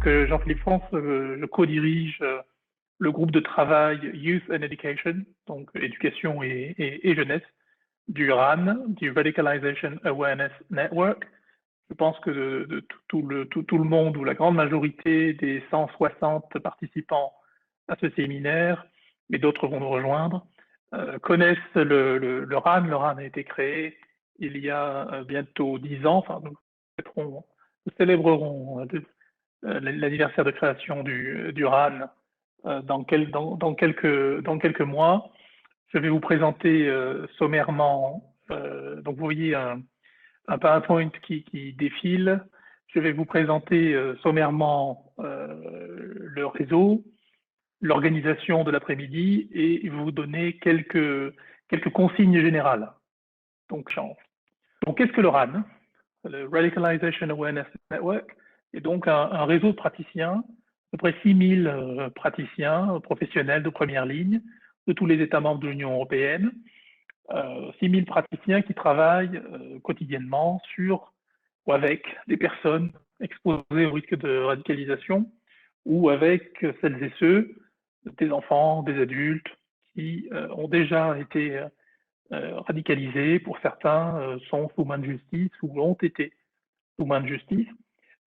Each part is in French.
Donc, Jean-Philippe France, je co-dirige le groupe de travail Youth and Education, donc éducation et jeunesse, du RAN, du Radicalization Awareness Network. Je pense que tout le monde, ou la grande majorité des 160 participants à ce séminaire, mais d'autres vont nous rejoindre, connaissent le RAN. Le RAN a été créé il y a bientôt 10 ans. Enfin, nous célébrerons l'anniversaire de création du RAN dans quelques mois. Je vais vous présenter sommairement, donc vous voyez un PowerPoint qui défile. Je vais vous présenter sommairement le réseau, l'organisation de l'après-midi et vous donner quelques consignes générales. Donc, qu'est-ce que le RAN? Le Radicalization Awareness Network est donc un réseau de praticiens, à peu près 6000 praticiens professionnels de première ligne de tous les États membres de l'Union européenne. 6000 praticiens qui travaillent quotidiennement sur ou avec des personnes exposées au risque de radicalisation ou avec celles et ceux, des enfants, des adultes, qui ont déjà été radicalisés. Pour certains, sont sous main de justice ou ont été sous main de justice.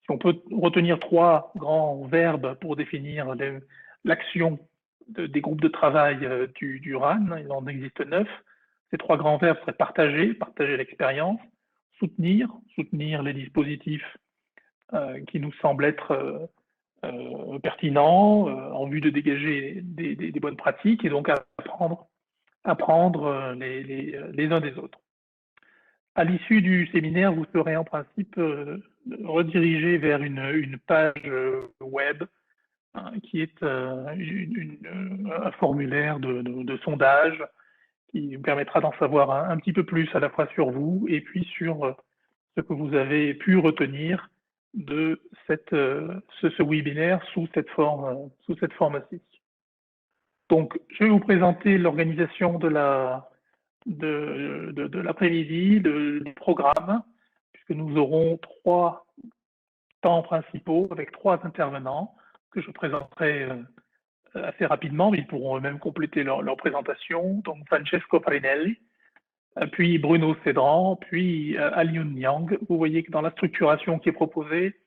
Si on peut retenir 3 grands verbes pour définir l'action des groupes de travail du RAN, il en existe 9. Ces 3 grands verbes seraient partager l'expérience, soutenir les dispositifs qui nous semblent être pertinents en vue de dégager des bonnes pratiques, et donc apprendre les uns des autres. À l'issue du séminaire, vous serez en principe redirigé vers une page web qui est un formulaire de sondage qui vous permettra d'en savoir un petit peu plus à la fois sur vous et puis sur ce que vous avez pu retenir de ce webinaire sous cette forme-ci. Donc, je vais vous présenter l'organisation de l'après-midi, du programme, puisque nous aurons 3 temps principaux avec 3 intervenants que je présenterai assez rapidement, mais ils pourront eux-mêmes compléter leur présentation. Donc Francesco Farinelli, puis Bruno Cédran, puis Alioun Yang. Vous voyez que dans la structuration qui est proposée,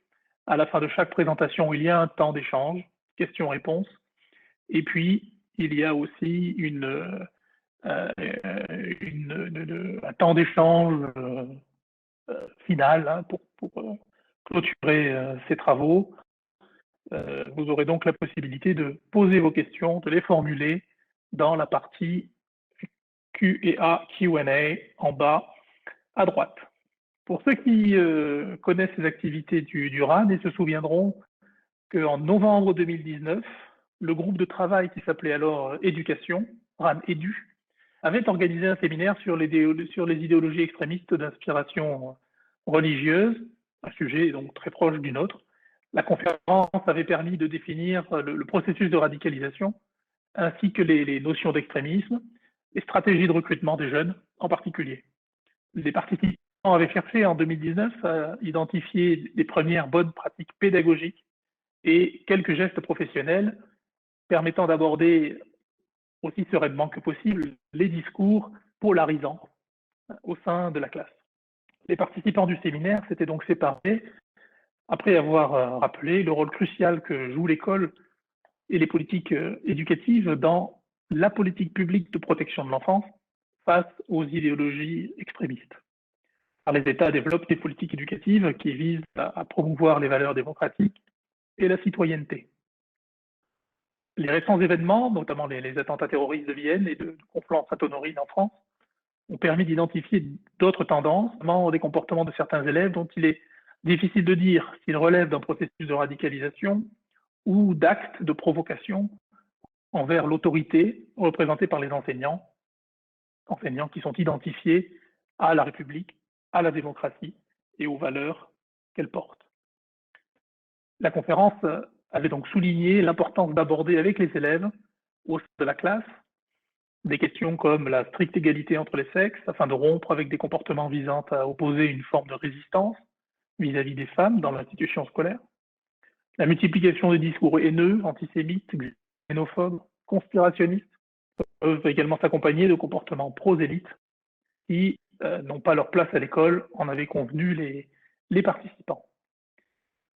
à la fin de chaque présentation, il y a un temps d'échange, questions-réponses, et puis il y a aussi un temps d'échange final pour clôturer ces travaux. Vous aurez donc la possibilité de poser vos questions, de les formuler dans la partie Q&A en bas à droite. Pour ceux qui connaissent les activités du RAN et se souviendront qu'en novembre 2019, le groupe de travail qui s'appelait alors Éducation, RAN Edu, avait organisé un séminaire sur les idéologies extrémistes d'inspiration religieuse, un sujet donc très proche du nôtre. La conférence avait permis de définir le processus de radicalisation, ainsi que les notions d'extrémisme, les stratégies de recrutement des jeunes en particulier. Les participants avaient cherché en 2019 à identifier les premières bonnes pratiques pédagogiques et quelques gestes professionnels permettant d'aborder aussi sereinement que possible les discours polarisants au sein de la classe. Les participants du séminaire s'étaient donc séparés après avoir rappelé le rôle crucial que joue l'école et les politiques éducatives dans la politique publique de protection de l'enfance face aux idéologies extrémistes. Alors, les États développent des politiques éducatives qui visent à promouvoir les valeurs démocratiques et la citoyenneté. Les récents événements, notamment les attentats terroristes de Vienne et de Conflans-Sainte-Honorine en France, ont permis d'identifier d'autres tendances, notamment des comportements de certains élèves dont il est difficile de dire s'ils relèvent d'un processus de radicalisation ou d'actes de provocation envers l'autorité représentée par les enseignants qui sont identifiés à la République, à la démocratie et aux valeurs qu'elle porte. La conférence avait donc souligné l'importance d'aborder avec les élèves au sein de la classe des questions comme la stricte égalité entre les sexes, afin de rompre avec des comportements visant à opposer une forme de résistance vis-à-vis des femmes dans l'institution scolaire, La multiplication des discours haineux, antisémites, xénophobes, conspirationnistes peuvent également s'accompagner de comportements prosélytes qui n'ont pas leur place à l'école, en avaient convenu les participants.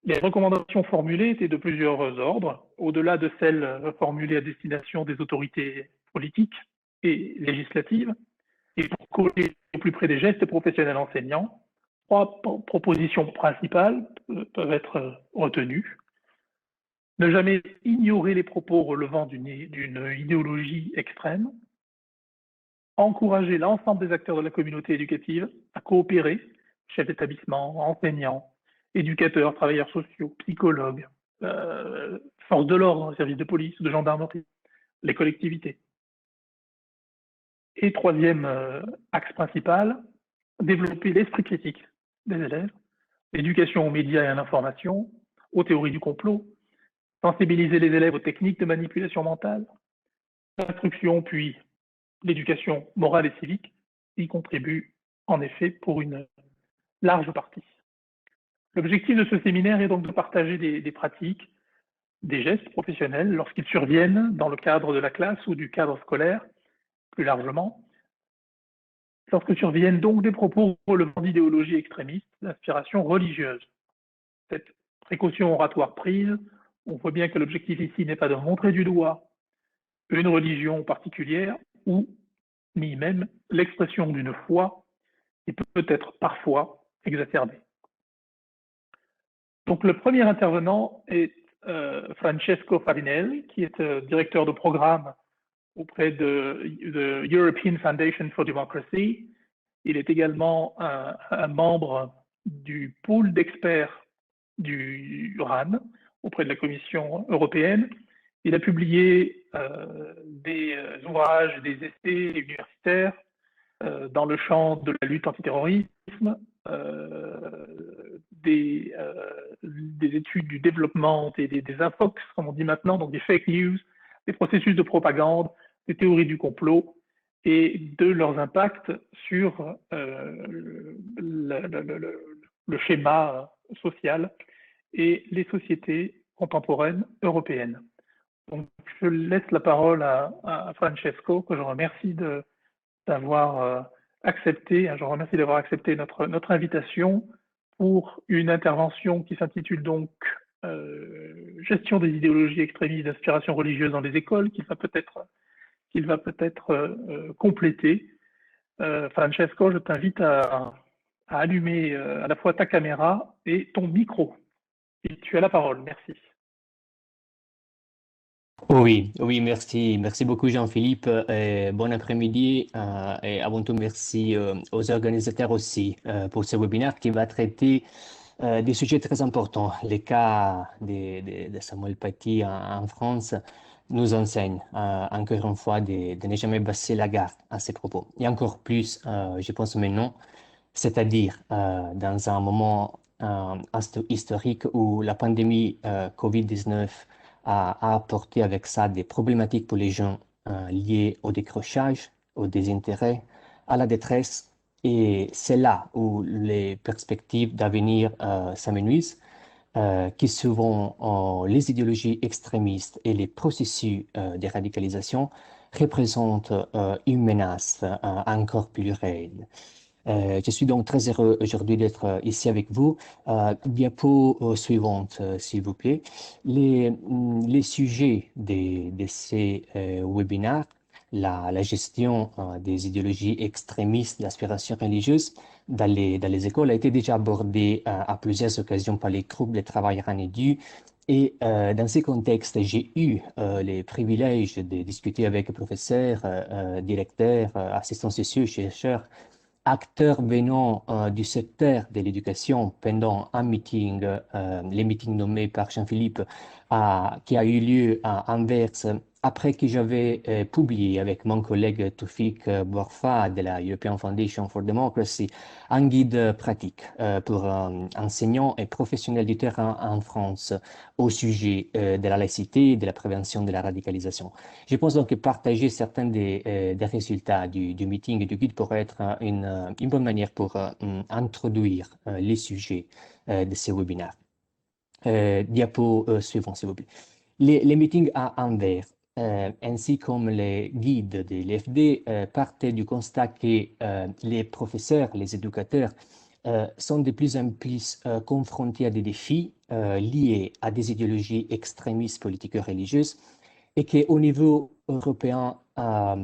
Les recommandations formulées étaient de plusieurs ordres, au-delà de celles formulées à destination des autorités politiques et législatives, et pour coller au plus près des gestes professionnels enseignants. Trois propositions principales peuvent être retenues. Ne jamais ignorer les propos relevant d'une idéologie extrême. Encourager l'ensemble des acteurs de la communauté éducative à coopérer, chefs d'établissement, enseignants, éducateurs, travailleurs sociaux, psychologues, forces de l'ordre, services de police, de gendarmerie, les collectivités. Et troisième axe principal, développer l'esprit critique des élèves, l'éducation aux médias et à l'information, aux théories du complot, sensibiliser les élèves aux techniques de manipulation mentale, l'instruction puis l'éducation morale et civique y contribue en effet pour une large partie. L'objectif de ce séminaire est donc de partager des pratiques, des gestes professionnels lorsqu'ils surviennent dans le cadre de la classe ou du cadre scolaire, plus largement, lorsque surviennent donc des propos relevant d'idéologie extrémiste, d'inspiration religieuse. Cette précaution oratoire prise, on voit bien que l'objectif ici n'est pas de montrer du doigt une religion particulière ou ni même l'expression d'une foi qui peut être parfois exacerbée. Donc le premier intervenant est Francesco Farinelli, qui est directeur de programme auprès de European Foundation for Democracy. Il est également un membre du pool d'experts du RAN auprès de la Commission européenne. Il a publié des ouvrages, des essais universitaires dans le champ de la lutte antiterrorisme, des études du développement, des infox, comme on dit maintenant, donc des fake news, des processus de propagande, des théories du complot et de leurs impacts sur le schéma social et les sociétés contemporaines européennes. Donc, je laisse la parole à Francesco, que je remercie d'avoir accepté, je remercie d'avoir accepté notre invitation pour une intervention qui s'intitule donc Gestion des idéologies extrémistes d'inspiration religieuse dans les écoles, qu'il va peut-être compléter. Francesco, je t'invite à allumer à la fois ta caméra et ton micro. Et tu as la parole, merci. Oui, oui, merci. Merci beaucoup, Jean-Philippe. Bon après-midi. Et avant tout, merci aux organisateurs aussi pour ce webinaire qui va traiter des sujets très importants. Les cas de Samuel Paty en France nous enseignent encore une fois de ne jamais baisser la garde à ces propos. Et encore plus, je pense maintenant, c'est-à-dire dans un moment historique où la pandémie COVID-19 a apporté avec ça des problématiques pour les gens liées au décrochage, au désintérêt, à la détresse. Et c'est là où les perspectives d'avenir s'amenuisent, qui souvent les idéologies extrémistes et les processus de radicalisation représentent une menace encore plus réelle. Je suis donc très heureux aujourd'hui d'être ici avec vous. Diapo suivante, s'il vous plaît. Les sujets de ces webinaires, la gestion des idéologies extrémistes d'aspiration religieuse dans les écoles a été déjà abordée à plusieurs occasions par les groupes de travail RANEDU. Et dans ces contextes, j'ai eu les privilèges de discuter avec professeurs, directeurs, assistants sociaux, chercheurs, acteurs venant du secteur de l'éducation pendant un meeting, les meetings nommés par Jean-Philippe, qui a eu lieu à Anvers, après que j'avais publié avec mon collègue Toufik Bourfa de la European Foundation for Democracy un guide pratique pour enseignants et professionnels du terrain en France au sujet de la laïcité et de la prévention de la radicalisation. Je pense donc que partager certains des résultats du meeting et du guide pourrait être une bonne manière pour introduire les sujets de ces webinaires. Diapo suivant, s'il vous plaît. Les meetings à Anvers, ainsi comme les guides de l'EFD, partaient du constat que les professeurs, les éducateurs, sont de plus en plus confrontés à des défis liés à des idéologies extrémistes politico-religieuses et qu'au niveau européen,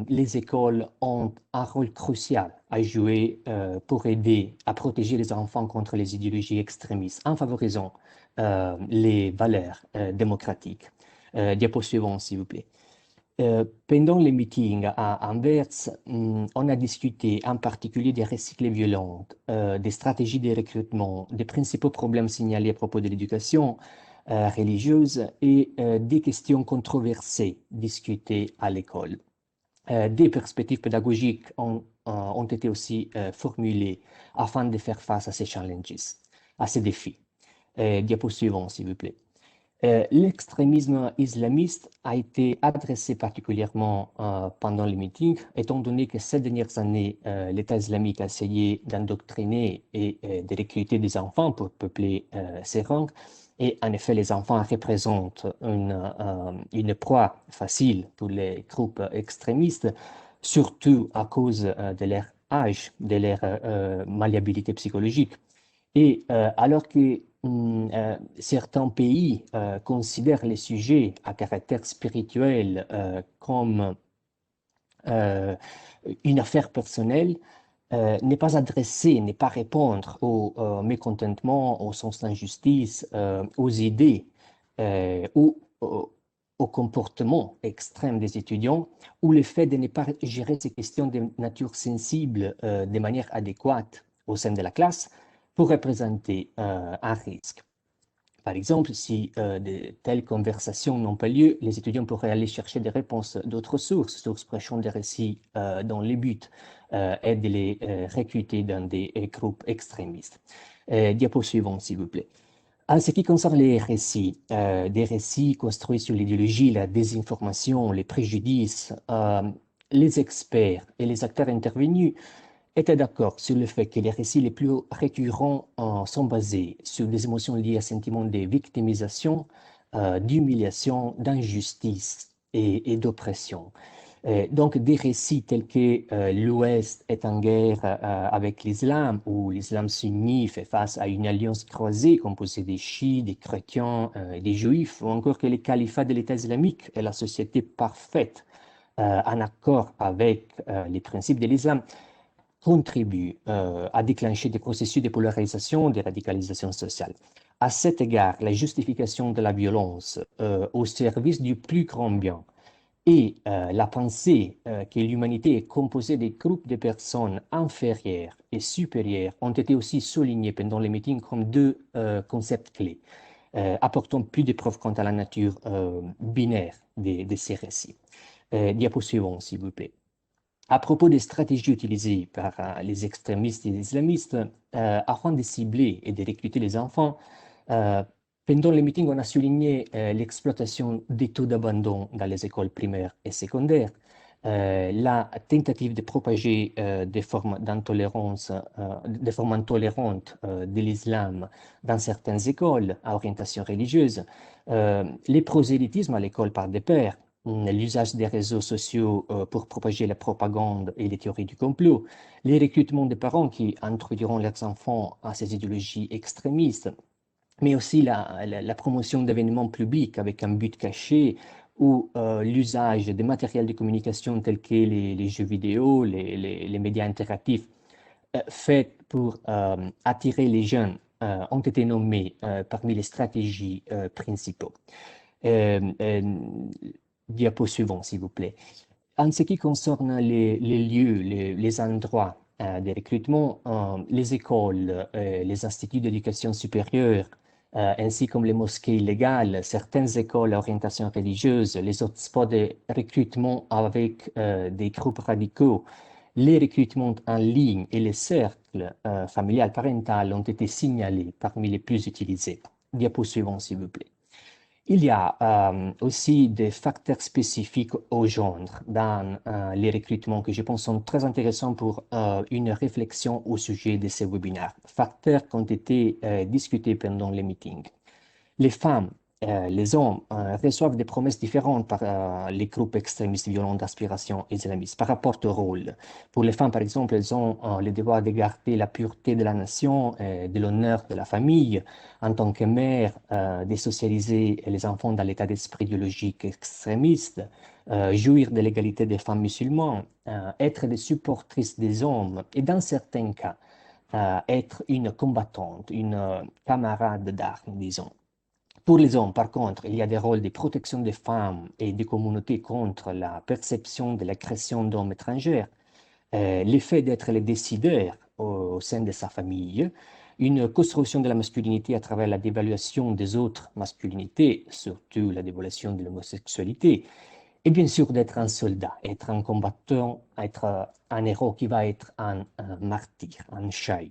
les écoles ont un rôle crucial à jouer pour aider à protéger les enfants contre les idéologies extrémistes en favorisant les valeurs démocratiques. Diapo suivant, s'il vous plaît. Pendant les meetings à Anvers, on a discuté en particulier des recyclés violents, des stratégies de recrutement, des principaux problèmes signalés à propos de l'éducation religieuse et des questions controversées discutées à l'école. Des perspectives pédagogiques ont été aussi formulées afin de faire face à ces challenges, à ces défis. Diapo suivant, s'il vous plaît. L'extrémisme islamiste a été adressé particulièrement pendant les meetings, étant donné que ces dernières années, l'État islamique a essayé d'endoctriner et de recruter des enfants pour peupler ses rangs. Et en effet, les enfants représentent une proie facile pour les groupes extrémistes, surtout à cause de leur âge, de leur malléabilité psychologique. Et alors que certains pays considèrent les sujets à caractère spirituel comme une affaire personnelle, n'est pas adresser, n'est pas répondre au mécontentement, au sens d'injustice, aux idées ou au comportement extrême des étudiants, ou le fait de ne pas gérer ces questions de nature sensible de manière adéquate au sein de la classe, pour représenter un risque. Par exemple, si de telles conversations n'ont pas lieu, les étudiants pourraient aller chercher des réponses d'autres sources prêchant des récits dont le but est de les recruter dans des groupes extrémistes. Diapo suivant, s'il vous plaît. En ce qui concerne les récits, des récits construits sur l'idéologie, la désinformation, les préjudices, les experts et les acteurs intervenus étaient d'accord sur le fait que les récits les plus récurrents sont basés sur des émotions liées à un sentiment de victimisation, d'humiliation, d'injustice et d'oppression. Donc des récits tels que l'Ouest est en guerre avec l'islam, ou l'islam sunni fait face à une alliance croisée composée des chiites, des chrétiens, des juifs, ou encore que le califat de l'État islamique est la société parfaite en accord avec les principes de l'islam, contribue à déclencher des processus de polarisation, de radicalisation sociale. À cet égard, la justification de la violence au service du plus grand bien et la pensée que l'humanité est composée de groupes de personnes inférieures et supérieures ont été aussi soulignés pendant les meetings comme deux concepts clés, apportant plus de preuves quant à la nature binaire de ces récits. Diapo suivant, s'il vous plaît. À propos des stratégies utilisées par les extrémistes et les islamistes afin de cibler et de recruter les enfants, pendant les meetings, on a souligné l'exploitation des taux d'abandon dans les écoles primaires et secondaires, la tentative de propager des formes d'intolérance, des formes intolérantes de l'islam dans certaines écoles à orientation religieuse, les prosélytismes à l'école par des pairs, l'usage des réseaux sociaux pour propager la propagande et les théories du complot, les recrutements des parents qui introduiront leurs enfants à ces idéologies extrémistes, mais aussi la promotion d'événements publics avec un but caché ou l'usage des matériels de communication tels que les jeux vidéo, les médias interactifs faits pour attirer les jeunes ont été nommés parmi les stratégies principaux. Diapo suivant, s'il vous plaît. En ce qui concerne les lieux, les endroits de recrutement, les écoles, les instituts d'éducation supérieure, ainsi comme les mosquées illégales, certaines écoles à orientation religieuse, les hotspots de recrutement avec des groupes radicaux, les recrutements en ligne et les cercles familial parental ont été signalés parmi les plus utilisés. Diapo suivant, s'il vous plaît. Il y a aussi des facteurs spécifiques au genre dans les recrutements que je pense sont très intéressants pour une réflexion au sujet de ces webinaires. Facteurs qui ont été discutés pendant les meetings. Les femmes, les hommes reçoivent des promesses différentes par les groupes extrémistes violents d'aspiration islamiste par rapport au rôle. Pour les femmes, par exemple, elles ont le devoir de garder la pureté de la nation, de l'honneur de la famille, en tant que mère, de socialiser les enfants dans l'état d'esprit idéologique extrémiste, jouir de l'égalité des femmes musulmanes, être des supportrices des hommes et dans certains cas, être une combattante, une camarade d'armes, disons. Pour les hommes, par contre, il y a des rôles de protection des femmes et des communautés contre la perception de l'agression d'hommes étrangers, l'effet d'être le décideur au sein de sa famille, une construction de la masculinité à travers la dévaluation des autres masculinités, surtout la dévaluation de l'homosexualité, et bien sûr d'être un soldat, être un combattant, être un héros qui va être un martyr, un shahid.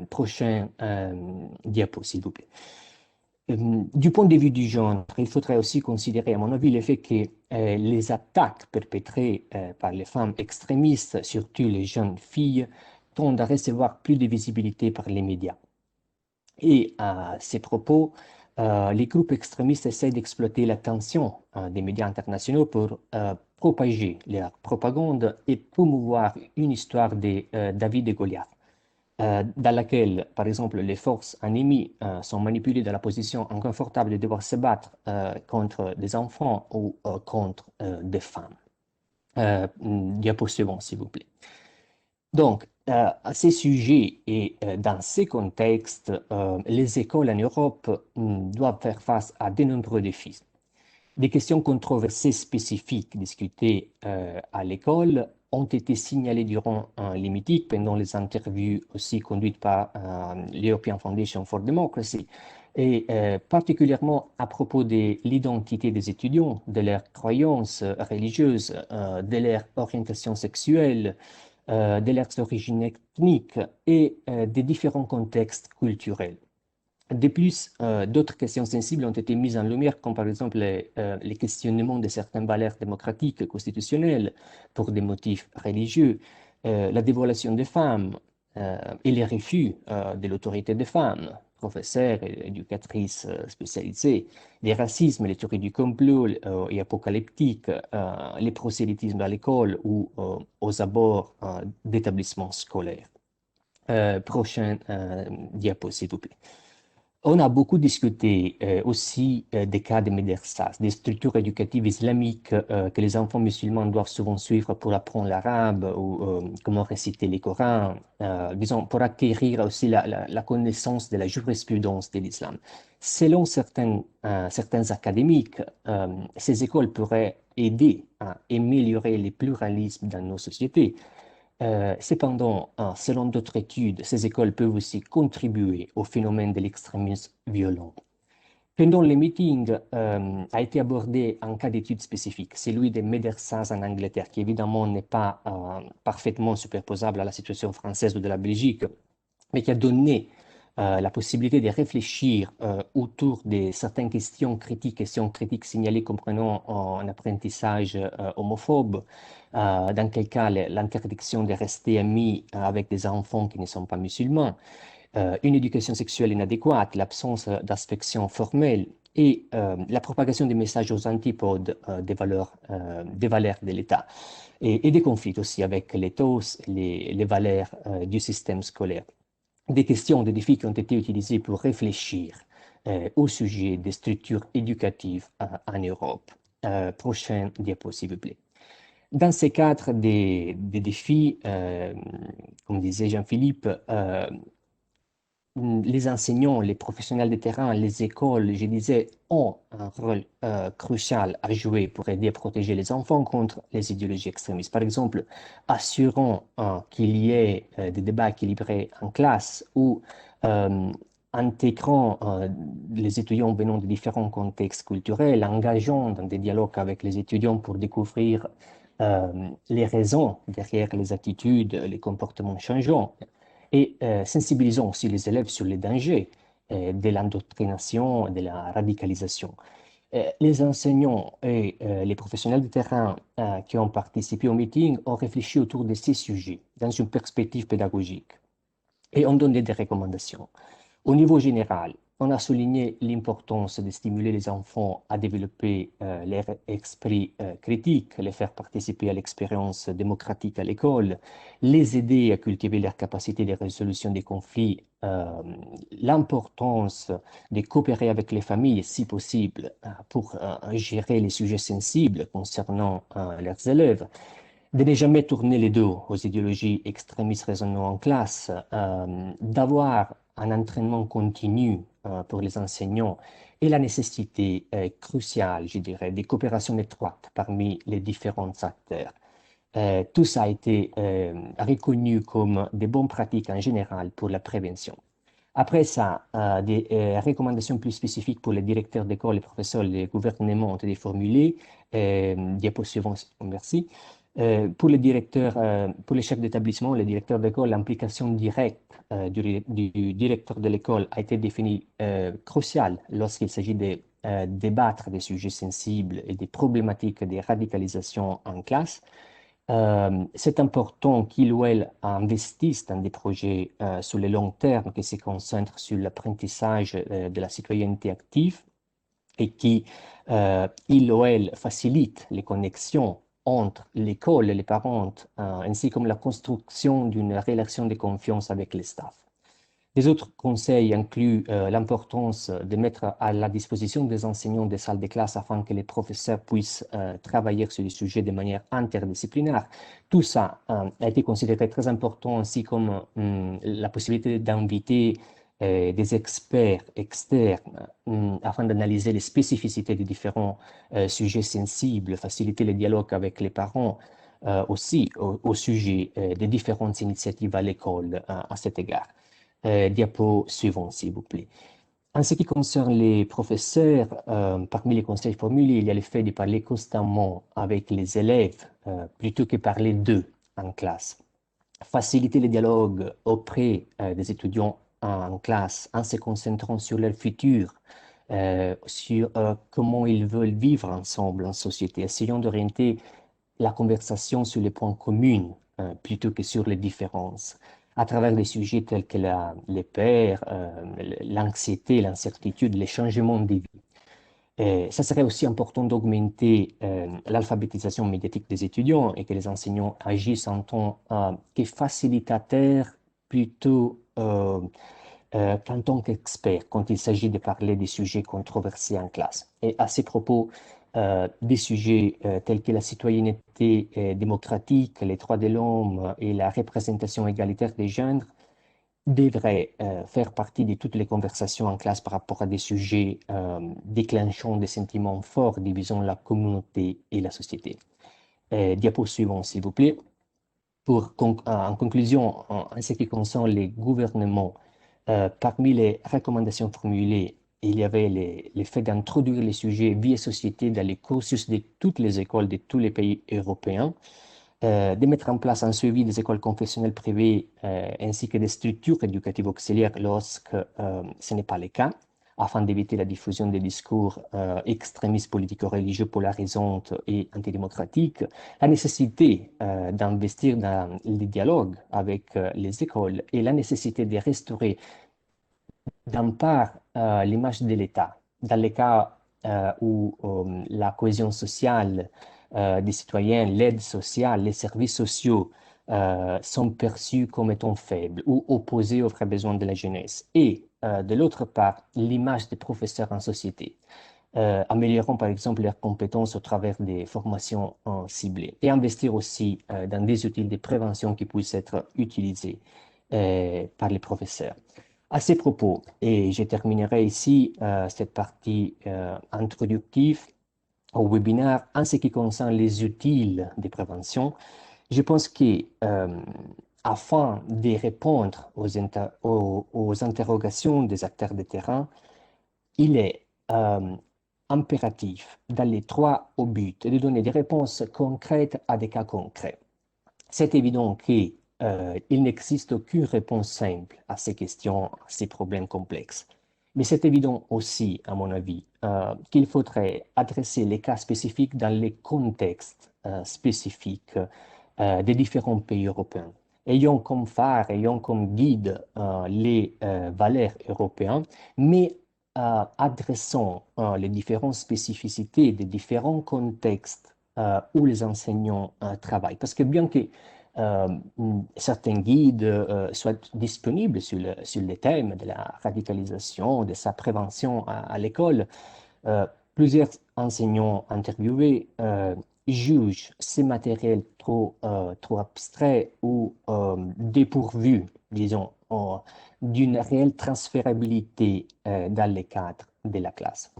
Prochain diapo, s'il vous plaît. Du point de vue du genre, il faudrait aussi considérer, à mon avis, le fait que les attaques perpétrées par les femmes extrémistes, surtout les jeunes filles, tendent à recevoir plus de visibilité par les médias. Et à ces propos, les groupes extrémistes essaient d'exploiter l'attention des médias internationaux pour propager leur propagande et promouvoir une histoire de David et Goliath dans laquelle, par exemple, les forces ennemies sont manipulées dans la position inconfortable de devoir se battre contre des enfants ou contre des femmes. Diapo suivant, s'il vous plaît. Donc, à ces sujets et dans ces contextes, les écoles en Europe doivent faire face à de nombreux défis. Des questions controversées spécifiques discutées à l'école ont été signalées durant les meetings, pendant les interviews aussi conduites par l'European Foundation for Democracy, et particulièrement à propos de l'identité des étudiants, de leurs croyances religieuses, de leur orientation sexuelle, de leurs origines ethniques et des différents contextes culturels. De plus, d'autres questions sensibles ont été mises en lumière, comme par exemple les questionnements de certaines valeurs démocratiques et constitutionnelles pour des motifs religieux, la dévaluation des femmes et les refus de l'autorité des femmes, professeurs et éducatrices spécialisées, les racismes, les théories du complot et apocalyptiques, les prosélytismes à l'école ou aux abords d'établissements scolaires. Prochain diapo, s'il vous plaît. On a beaucoup discuté aussi des cas de médersas, des structures éducatives islamiques que les enfants musulmans doivent souvent suivre pour apprendre l'arabe ou comment réciter les Corans, disons, pour acquérir aussi la connaissance de la jurisprudence de l'islam. Selon certains académiques, ces écoles pourraient aider à améliorer le pluralisme dans nos sociétés. Cependant, selon d'autres études, ces écoles peuvent aussi contribuer au phénomène de l'extrémisme violent. Pendant les meetings, a été abordé un cas d'étude spécifique, celui des médersas en Angleterre, qui évidemment n'est pas parfaitement superposable à la situation française ou de la Belgique, mais qui a donné la possibilité de réfléchir autour de certaines questions critiques signalées comprenant un apprentissage homophobe, dans quel cas l'interdiction de rester amis avec des enfants qui ne sont pas musulmans, une éducation sexuelle inadéquate, l'absence d'affection formelle et la propagation des messages aux antipodes des valeurs de l'État et des conflits aussi avec l'éthos, les valeurs du système scolaire. Des questions, des défis qui ont été utilisés pour réfléchir au sujet des structures éducatives en Europe. Prochain diapo, s'il vous plaît. Dans ces cadres des défis, comme disait Jean-Philippe, les enseignants, les professionnels de terrain, les écoles, je disais, ont un rôle crucial à jouer pour aider à protéger les enfants contre les idéologies extrémistes. Par exemple, assurant qu'il y ait des débats équilibrés en classe ou intégrant les étudiants venant de différents contextes culturels, engageant dans des dialogues avec les étudiants pour découvrir les raisons derrière les attitudes, les comportements changeants et sensibilisons aussi les élèves sur les dangers de l'endoctrination et de la radicalisation. Les enseignants et les professionnels de terrain qui ont participé au meeting ont réfléchi autour de ces sujets dans une perspective pédagogique et ont donné des recommandations. Au niveau général, on a souligné l'importance de stimuler les enfants à développer leur esprit critique, les faire participer à l'expérience démocratique à l'école, les aider à cultiver leur capacité de résolution des conflits, l'importance de coopérer avec les familles, si possible, pour gérer les sujets sensibles concernant leurs élèves, de ne jamais tourner les dos aux idéologies extrémistes résonnant en classe, d'avoir un entraînement continu pour les enseignants et la nécessité cruciale, je dirais, des coopérations étroites parmi les différents acteurs. Tout ça a été reconnu comme des bonnes pratiques en général pour la prévention. Après ça, des recommandations plus spécifiques pour les directeurs d'école, les professeurs, les gouvernements ont été formulées. Diapo suivante, merci. Pour les directeurs, pour les chefs d'établissement, les directeurs d'école, l'implication directe du directeur de l'école a été définie cruciale lorsqu'il s'agit de débattre des sujets sensibles et des problématiques de radicalisation en classe. C'est important qu'il ou elle investisse dans des projets sur le long terme qui se concentrent sur l'apprentissage de la citoyenneté active et qui, il ou elle, facilite les connexions entre l'école et les parents, ainsi comme la construction d'une relation de confiance avec le staff. Les autres conseils incluent l'importance de mettre à la disposition des enseignants des salles de classe afin que les professeurs puissent travailler sur les sujets de manière interdisciplinaire. Tout ça a été considéré très important, ainsi comme la possibilité d'inviter des experts externes afin d'analyser les spécificités des différents sujets sensibles, faciliter le dialogue avec les parents aussi au sujet des différentes initiatives à l'école à cet égard. Diapo suivant, s'il vous plaît. En ce qui concerne les professeurs, parmi les conseils formulés, il y a le fait de parler constamment avec les élèves plutôt que parler d'eux en classe. Faciliter le dialogue auprès des étudiants en classe en se concentrant sur leur futur, sur comment ils veulent vivre ensemble en société, essayant d'orienter la conversation sur les points communs plutôt que sur les différences, à travers des sujets tels que les peurs, l'anxiété, l'incertitude, les changements de vie. Ça serait aussi important d'augmenter l'alphabétisation médiatique des étudiants et que les enseignants agissent en tant que facilitateurs plutôt qu'en tant qu'experts quand il s'agit de parler des sujets controversés en classe. Et à ces propos, des sujets tels que la citoyenneté démocratique, les droits de l'homme et la représentation égalitaire des genres devraient faire partie de toutes les conversations en classe par rapport à des sujets déclenchant des sentiments forts divisant la communauté et la société. Diapo suivant, s'il vous plaît. En conclusion, en ce qui concerne les gouvernements, parmi les recommandations formulées, il y avait le fait d'introduire les sujets vie et société dans les cursus de toutes les écoles de tous les pays européens, de mettre en place un suivi des écoles confessionnelles privées ainsi que des structures éducatives auxiliaires lorsque ce n'est pas le cas, afin d'éviter la diffusion des discours extrémistes politico-religieux polarisants et antidémocratiques, la nécessité d'investir dans le dialogue avec les écoles et la nécessité de restaurer d'une part l'image de l'État. Dans les cas où la cohésion sociale des citoyens, l'aide sociale, les services sociaux sont perçus comme étant faibles ou opposés aux vrais besoins de la jeunesse. Et de l'autre part, l'image des professeurs en société, améliorant par exemple leurs compétences au travers des formations ciblées. Et investir aussi dans des outils de prévention qui puissent être utilisés par les professeurs. À ces propos, et je terminerai ici cette partie introductive au webinaire en ce qui concerne les outils de prévention, je pense que afin de répondre aux interrogations des acteurs de terrain, il est impératif d'aller droit au but et de donner des réponses concrètes à des cas concrets. C'est évident qu'il n'existe aucune réponse simple à ces questions, à ces problèmes complexes. Mais c'est évident aussi, à mon avis, qu'il faudrait adresser les cas spécifiques dans les contextes spécifiques des différents pays européens, ayant comme phare, ayant comme guide les valeurs européennes, mais adressant les différentes spécificités des différents contextes où les enseignants travaillent. Parce que bien que certains guides soient disponibles sur les thèmes de la radicalisation, de sa prévention à l'école, plusieurs enseignants interviewés jugent ces matériels trop abstraits ou dépourvus, disons, d'une réelle transférabilité dans les cadres de la classe.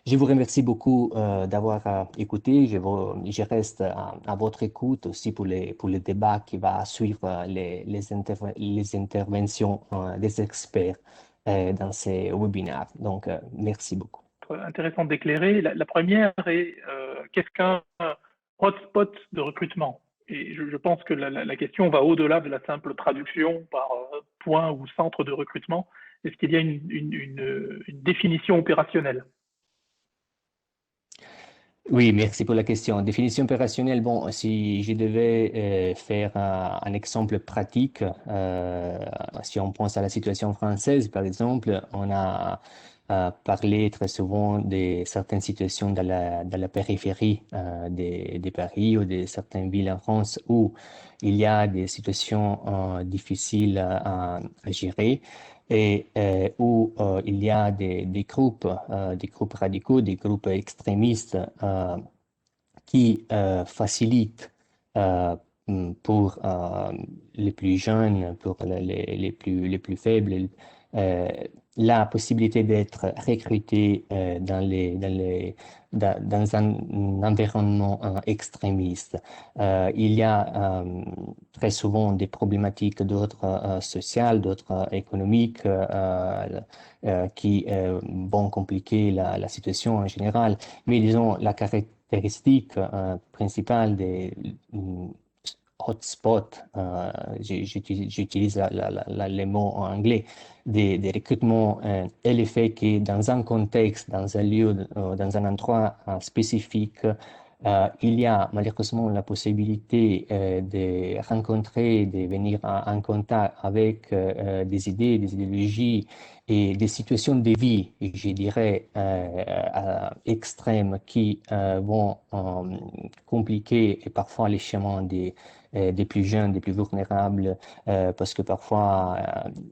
Je vous remercie beaucoup d'avoir écouté. Je reste à votre écoute aussi pour les débats qui va suivre les interventions des experts dans ces webinaires. Donc, merci beaucoup. Intéressant d'éclairer. La première est qu'est-ce qu'un hotspot de recrutement? Et je pense que la question va au-delà de la simple traduction par point ou centre de recrutement. Est-ce qu'il y a une définition opérationnelle? Oui, merci pour la question. Définition opérationnelle, bon, si je devais faire un exemple pratique, si on pense à la situation française, par exemple, on a parlé très souvent de certaines situations dans la périphérie des Paris ou de certaines villes en France où il y a des situations difficiles à gérer et où il y a des groupes radicaux, des groupes extrémistes qui facilitent euh, pour les plus jeunes, pour les plus faibles, euh, la possibilité d'être recruté dans un environnement extrémiste. Il y a très souvent des problématiques d'ordre social, d'ordre économique qui vont compliquer la situation en général. Mais disons, la caractéristique principale des hotspots, j'utilise les mots en anglais, des recrutements est le fait que dans un contexte, dans un lieu, dans un endroit spécifique, il y a malheureusement la possibilité de rencontrer, de venir en contact avec des idées, des idéologies et des situations de vie, je dirais, extrêmes qui vont compliquer et parfois les chemins des plus jeunes, des plus vulnérables, parce que parfois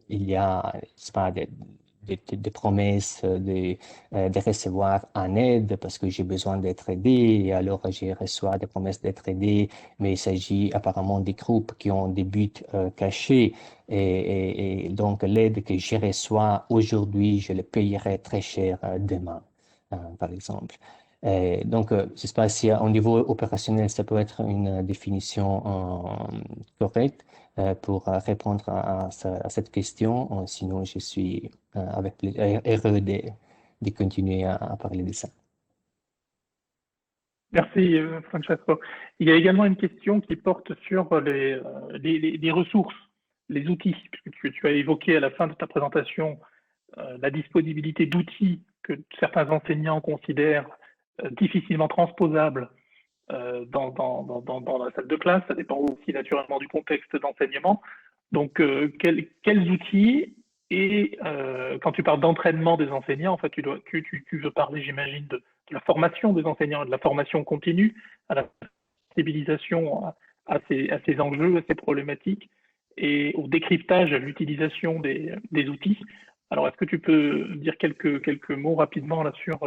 il y a, c'est pas, des promesses de recevoir en aide parce que j'ai besoin d'être aidé, et alors je reçois des promesses d'être aidé, mais il s'agit apparemment des groupes qui ont des buts cachés, et donc l'aide que je reçois aujourd'hui, je le payerai très cher demain, par exemple. Donc, je ne sais pas si au niveau opérationnel, ça peut être une définition correcte pour répondre à cette question. Sinon, je suis heureux de continuer à parler de ça. Merci Francesco. Il y a également une question qui porte sur les ressources, les outils, puisque tu as évoqué à la fin de ta présentation la disponibilité d'outils que certains enseignants considèrent difficilement transposables dans la salle de classe. Ça dépend aussi naturellement du contexte d'enseignement. Donc, quels outils et quand tu parles d'entraînement des enseignants, en fait, tu veux parler, j'imagine, de la formation des enseignants, de la formation continue, à la sensibilisation à ces enjeux, à ces problématiques et au décryptage, à l'utilisation des outils. Alors, est-ce que tu peux dire quelques mots rapidement là sur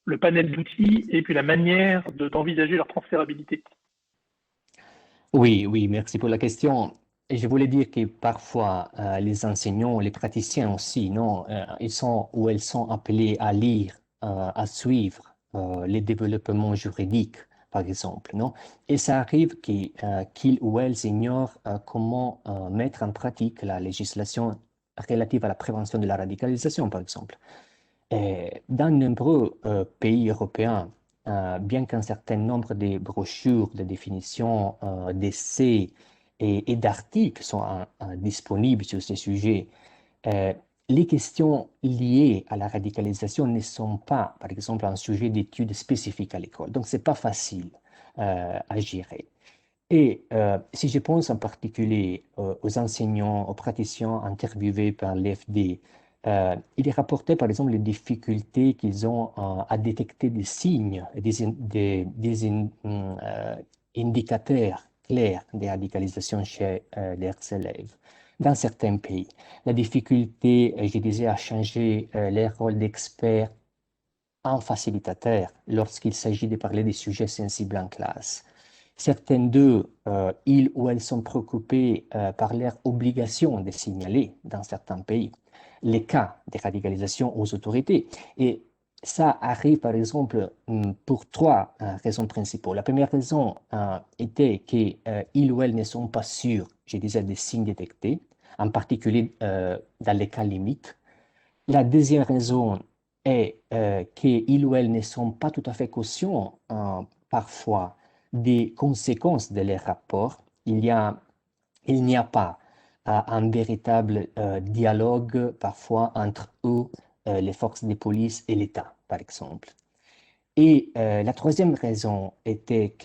le panel d'outils et puis la manière d'envisager leur transférabilité? Oui, oui, merci pour la question. Et je voulais dire que parfois, les enseignants, les praticiens aussi, non, ils sont ou elles sont appelés à lire, à suivre les développements juridiques, par exemple, non? Et ça arrive qu'ils ou elles ignorent comment mettre en pratique la législation relative à la prévention de la radicalisation, par exemple. Dans de nombreux pays européens, bien qu'un certain nombre de brochures, de définitions, d'essais et d'articles sont disponibles sur ces sujets, euh, les questions liées à la radicalisation ne sont pas, par exemple, un sujet d'études spécifique à l'école. Donc, c'est pas facile à gérer. Et si je pense en particulier aux enseignants, aux praticiens interviewés par l'FD, il est rapporté, par exemple, les difficultés qu'ils ont à détecter des signes, indicateurs clairs de radicalisation chez leurs élèves dans certains pays. La difficulté, je disais, à changer leur rôle d'expert en facilitateur lorsqu'il s'agit de parler des sujets sensibles en classe. Certains d'eux, ils ou elles sont préoccupés par leur obligation de signaler dans certains pays les cas de radicalisation aux autorités. Et ça arrive, par exemple, pour trois raisons principales. La première raison était qu'ils ou elles ne sont pas sûrs, je disais, des signes détectés, en particulier dans les cas limites. La deuxième raison est qu'ils ou elles ne sont pas tout à fait conscients parfois des conséquences de leurs rapports. Il n'y a pas un véritable dialogue parfois entre eux, les forces de police et l'État, par exemple. Et la troisième raison était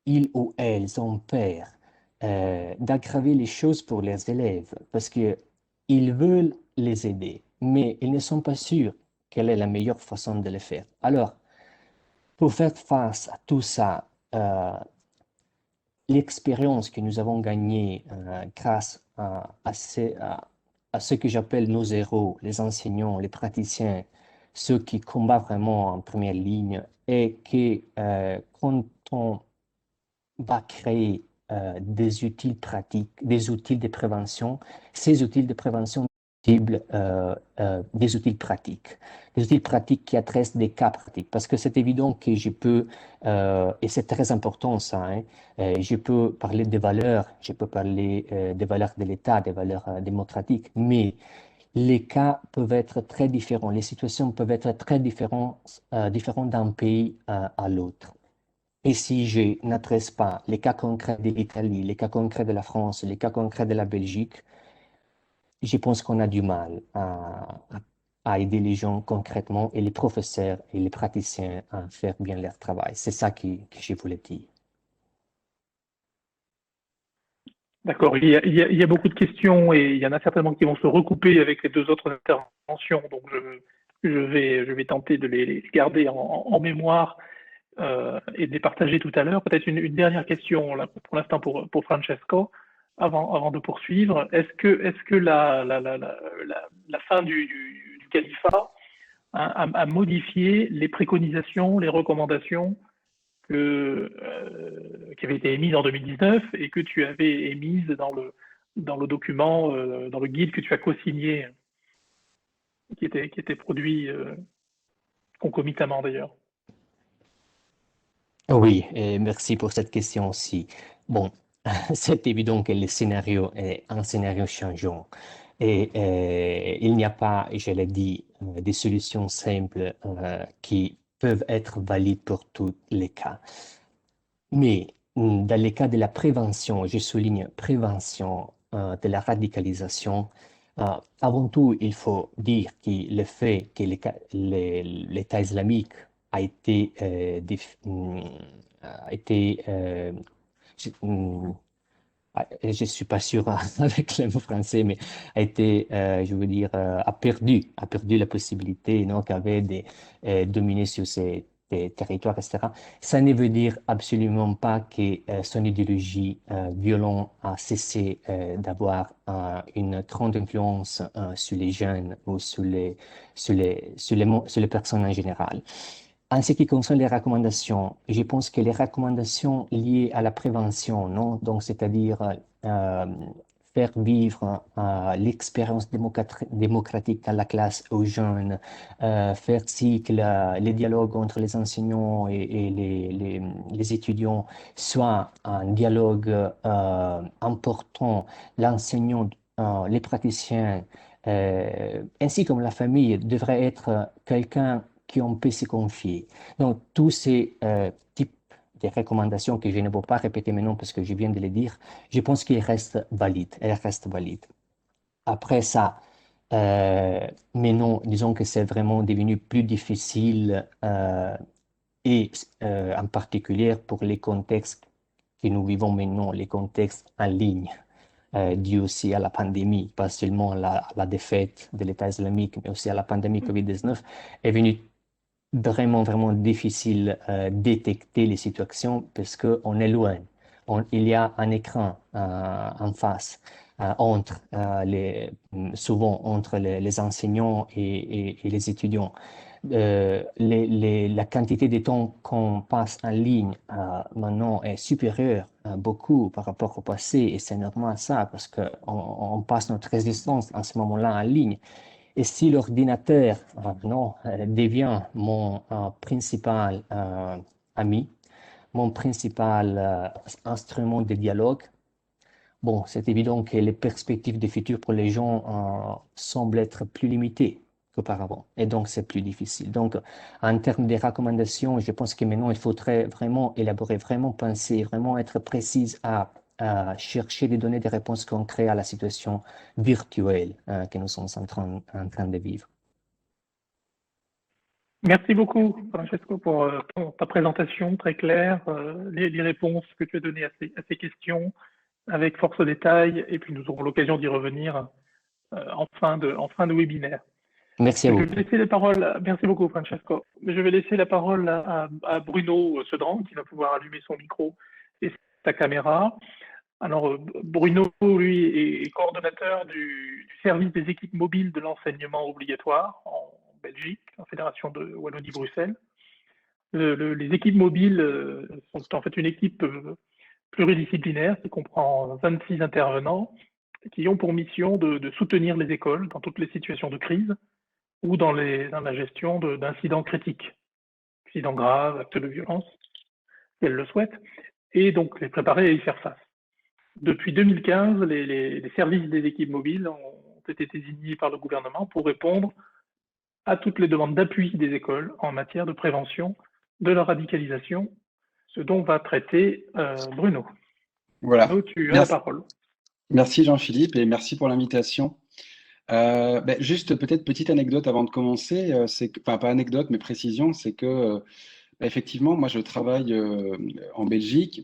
ils ou elles ont peur d'aggraver les choses pour leurs élèves parce qu'ils veulent les aider, mais ils ne sont pas sûrs quelle est la meilleure façon de le faire. Alors, pour faire face à tout ça, l'expérience que nous avons gagnée grâce à ce que j'appelle nos héros, les enseignants, les praticiens, ceux qui combattent vraiment en première ligne, est que quand on va créer des outils pratiques, des outils de prévention, ces outils de prévention des outils pratiques qui adressent des cas pratiques. Parce que c'est évident que je peux, et c'est très important ça, hein, je peux parler des valeurs, je peux parler des valeurs de l'État, des valeurs démocratiques, mais les cas peuvent être très différents, les situations peuvent être très différentes d'un pays à l'autre. Et si je n'adresse pas les cas concrets de l'Italie, les cas concrets de la France, les cas concrets de la Belgique, je pense qu'on a du mal à aider les gens concrètement et les professeurs et les praticiens à faire bien leur travail. C'est ça que je voulais dire. D'accord. Il y a beaucoup de questions et il y en a certainement qui vont se recouper avec les deux autres interventions. Donc, je vais tenter de les garder en mémoire et de les partager tout à l'heure. Peut-être une dernière question là, pour l'instant pour Francesco, avant de poursuivre. Est-ce que la fin du califat a modifié les préconisations, les recommandations qui avaient été émises en 2019 et que tu avais émises dans le document, dans le guide que tu as co-signé, qui était produit concomitamment d'ailleurs? Oui, et merci pour cette question aussi. Bon, c'est évident que le scénario est un scénario changeant et il n'y a pas, je l'ai dit, des solutions simples qui peuvent être valides pour tous les cas. Mais dans les cas de la prévention, je souligne prévention de la radicalisation, avant tout, il faut dire que le fait que l'État islamique a été, a été je je suis pas sûr avec le mot français, mais a été, je veux dire, a perdu la possibilité, non, qu'avait de dominer sur ces des territoires, etc. Ça ne veut dire absolument pas que son idéologie violente a cessé d'avoir une grande influence sur les jeunes ou sur les personnes en général. En ce qui concerne les recommandations, je pense que les recommandations liées à la prévention, non? Donc, c'est-à-dire euh, faire vivre l'expérience démocratique à la classe aux jeunes, faire si que les dialogues entre les enseignants et les étudiants soient un dialogue important, l'enseignant, les praticiens, ainsi comme la famille devrait être quelqu'un qui on peut se confier. Donc, tous ces types de recommandations que je ne vais pas répéter maintenant parce que je viens de les dire, je pense qu'ils restent valides. Elles restent valides. Après ça, maintenant, disons que c'est vraiment devenu plus difficile et en particulier pour les contextes que nous vivons maintenant, les contextes en ligne. dû aussi à la pandémie, pas seulement à la défaite de l'État islamique, mais aussi à la pandémie Covid-19, est venu vraiment, vraiment difficile détecter les situations parce qu'on est loin. Il y a un écran en face souvent entre les enseignants et les étudiants. La quantité de temps qu'on passe en ligne maintenant est supérieure beaucoup par rapport au passé et c'est normal ça parce qu'on passe notre résistance en ce moment-là en ligne. Et si l'ordinateur non, devient mon principal ami, mon principal instrument de dialogue, bon, c'est évident que les perspectives de futur pour les gens semblent être plus limitées qu'auparavant. Et donc, c'est plus difficile. Donc, en termes de recommandations, je pense que maintenant, il faudrait vraiment élaborer, vraiment penser, vraiment être précise à chercher des données, des réponses concrètes à la situation virtuelle que nous sommes en train de vivre. Merci beaucoup, Francesco, pour ta présentation très claire, les réponses que tu as données à ces questions avec force de détail, et puis nous aurons l'occasion d'y revenir en fin de webinaire. Merci à Je vous. vais laisser la parole, merci beaucoup Francesco. Je vais laisser la parole à Bruno Sedran qui va pouvoir allumer son micro et sa caméra. Alors Bruno, lui, est coordonnateur du service des équipes mobiles de l'enseignement obligatoire en Belgique, en Fédération de Wallonie-Bruxelles. Les équipes mobiles sont en fait une équipe pluridisciplinaire qui comprend 26 intervenants qui ont pour mission de soutenir les écoles dans toutes les situations de crise ou dans la gestion d'incidents critiques, accidents graves, actes de violence, si elles le souhaitent, et donc les préparer à y faire face. Depuis 2015, les services des équipes mobiles ont été désignés par le gouvernement pour répondre à toutes les demandes d'appui des écoles en matière de prévention de la radicalisation, ce dont va traiter Bruno. Voilà. Bruno, tu as Merci. la parole. Merci Jean-Philippe et merci pour l'invitation. Juste petite anecdote avant de commencer, enfin pas anecdote mais précision, c'est que effectivement moi je travaille en Belgique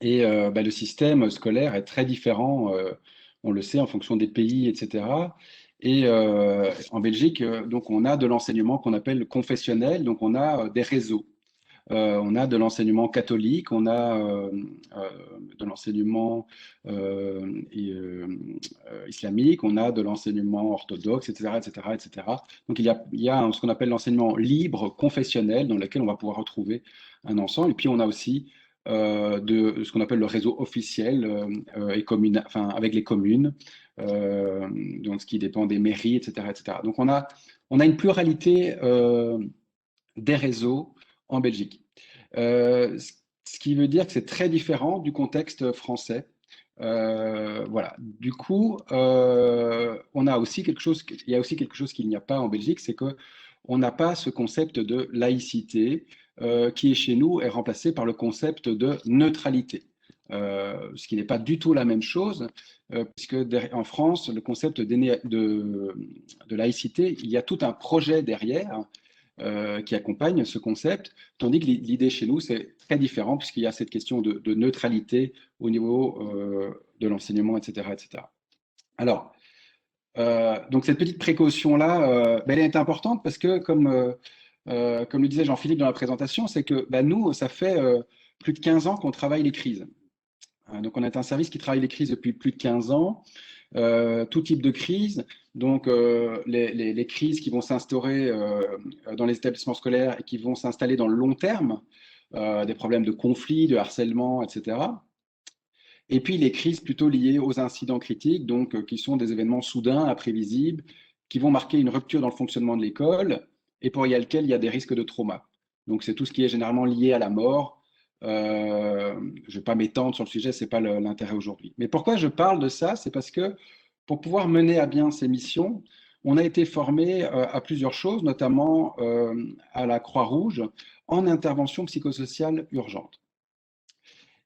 et le système scolaire est très différent, on le sait en fonction des pays, etc. Et en Belgique, donc on a de l'enseignement qu'on appelle confessionnel, donc on a des réseaux. On a de l'enseignement catholique, on a de l'enseignement islamique, on a de l'enseignement orthodoxe, etc., etc., etc. Donc il y a ce qu'on appelle l'enseignement libre confessionnel dans lequel on va pouvoir retrouver un ensemble. Et puis on a aussi de ce qu'on appelle le réseau officiel et enfin, avec les communes, donc ce qui dépend des mairies, etc., etc. Donc on a une pluralité des réseaux en Belgique. Ce qui veut dire que c'est très différent du contexte français. Voilà. Du coup, on a aussi quelque chose, il y a aussi quelque chose qu'il n'y a pas en Belgique, c'est que on n'a pas ce concept de laïcité qui, chez nous, est remplacé par le concept de neutralité. Ce qui n'est pas du tout la même chose, puisque en France, le concept de laïcité, il y a tout un projet derrière qui accompagne ce concept, tandis que l'idée chez nous, c'est très différent, puisqu'il y a cette question de neutralité au niveau de l'enseignement, etc., etc. Alors, donc cette petite précaution-là, elle est importante parce que, comme le disait Jean-Philippe dans la présentation, c'est que nous, ça fait plus de 15 ans qu'on travaille les crises. Donc, on est un service qui travaille les crises depuis plus de 15 ans, tout type de crise. Donc, les crises qui vont s'instaurer dans les établissements scolaires et qui vont s'installer dans le long terme, des problèmes de conflit, de harcèlement, etc. Et puis, les crises plutôt liées aux incidents critiques, donc qui sont des événements soudains, imprévisibles, qui vont marquer une rupture dans le fonctionnement de l'école et pour lesquels il y a des risques de trauma. Donc, c'est tout ce qui est généralement lié à la mort. Je ne vais pas m'étendre sur le sujet, ce n'est pas l'intérêt aujourd'hui. Mais pourquoi je parle de ça? C'est parce que pour pouvoir mener à bien ces missions, on a été formé à plusieurs choses, notamment à la Croix-Rouge, en intervention psychosociale urgente.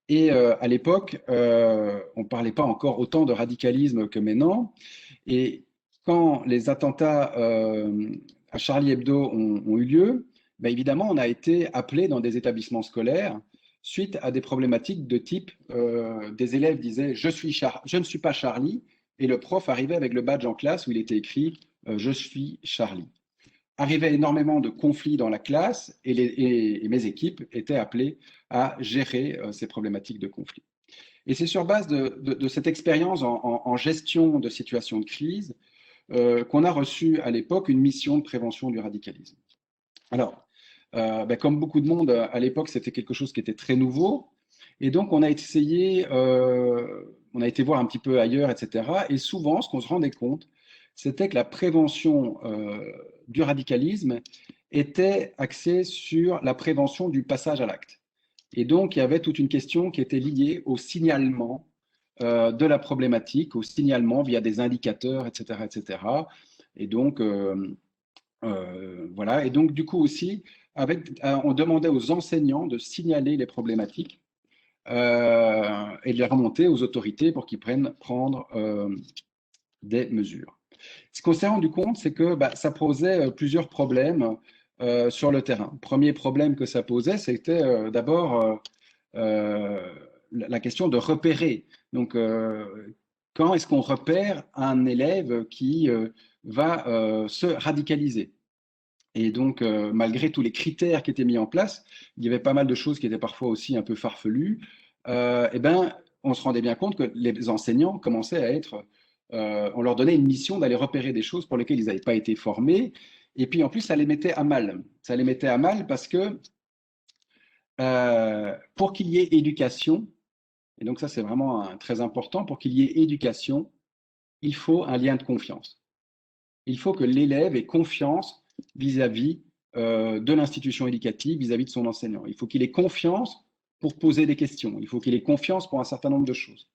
Et à l'époque, on ne parlait pas encore autant de radicalisme que maintenant. Et quand les attentats à Charlie Hebdo ont eu lieu, évidemment, on a été appelé dans des établissements scolaires suite à des problématiques de type des élèves disaient je ne suis pas Charlie, et le prof arrivait avec le badge en classe où il était écrit je suis Charlie. Arrivait énormément de conflits dans la classe et mes équipes étaient appelées à gérer ces problématiques de conflits. Et c'est sur base de cette expérience en gestion de situations de crise qu'on a reçu à l'époque une mission de prévention du radicalisme. Alors, comme beaucoup de monde, à l'époque, c'était quelque chose qui était très nouveau. Et donc, on a essayé, on a été voir un petit peu ailleurs, etc. Et souvent, ce qu'on se rendait compte, c'était que la prévention du radicalisme était axée sur la prévention du passage à l'acte. Et donc, il y avait toute une question qui était liée au signalement de la problématique, au signalement via des indicateurs, etc., etc. Et donc, voilà. Et donc, du coup aussi, on demandait aux enseignants de signaler les problématiques et de les remonter aux autorités pour qu'ils prendre des mesures. Ce qu'on s'est rendu compte, c'est que ça posait plusieurs problèmes sur le terrain. Premier problème que ça posait, c'était d'abord la question de repérer. Donc, quand est-ce qu'on repère un élève qui va se radicaliser? Et donc, malgré tous les critères qui étaient mis en place, il y avait pas mal de choses qui étaient parfois aussi un peu farfelues. On se rendait bien compte que les enseignants commençaient à être, on leur donnait une mission d'aller repérer des choses pour lesquelles ils n'avaient pas été formés. Et puis en plus, ça les mettait à mal. Ça les mettait à mal parce que pour qu'il y ait éducation, et donc ça c'est vraiment très important, pour qu'il y ait éducation, il faut un lien de confiance. Il faut que l'élève ait confiance vis-à-vis de l'institution éducative, vis-à-vis de son enseignant. Il faut qu'il ait confiance pour poser des questions. Il faut qu'il ait confiance pour un certain nombre de choses.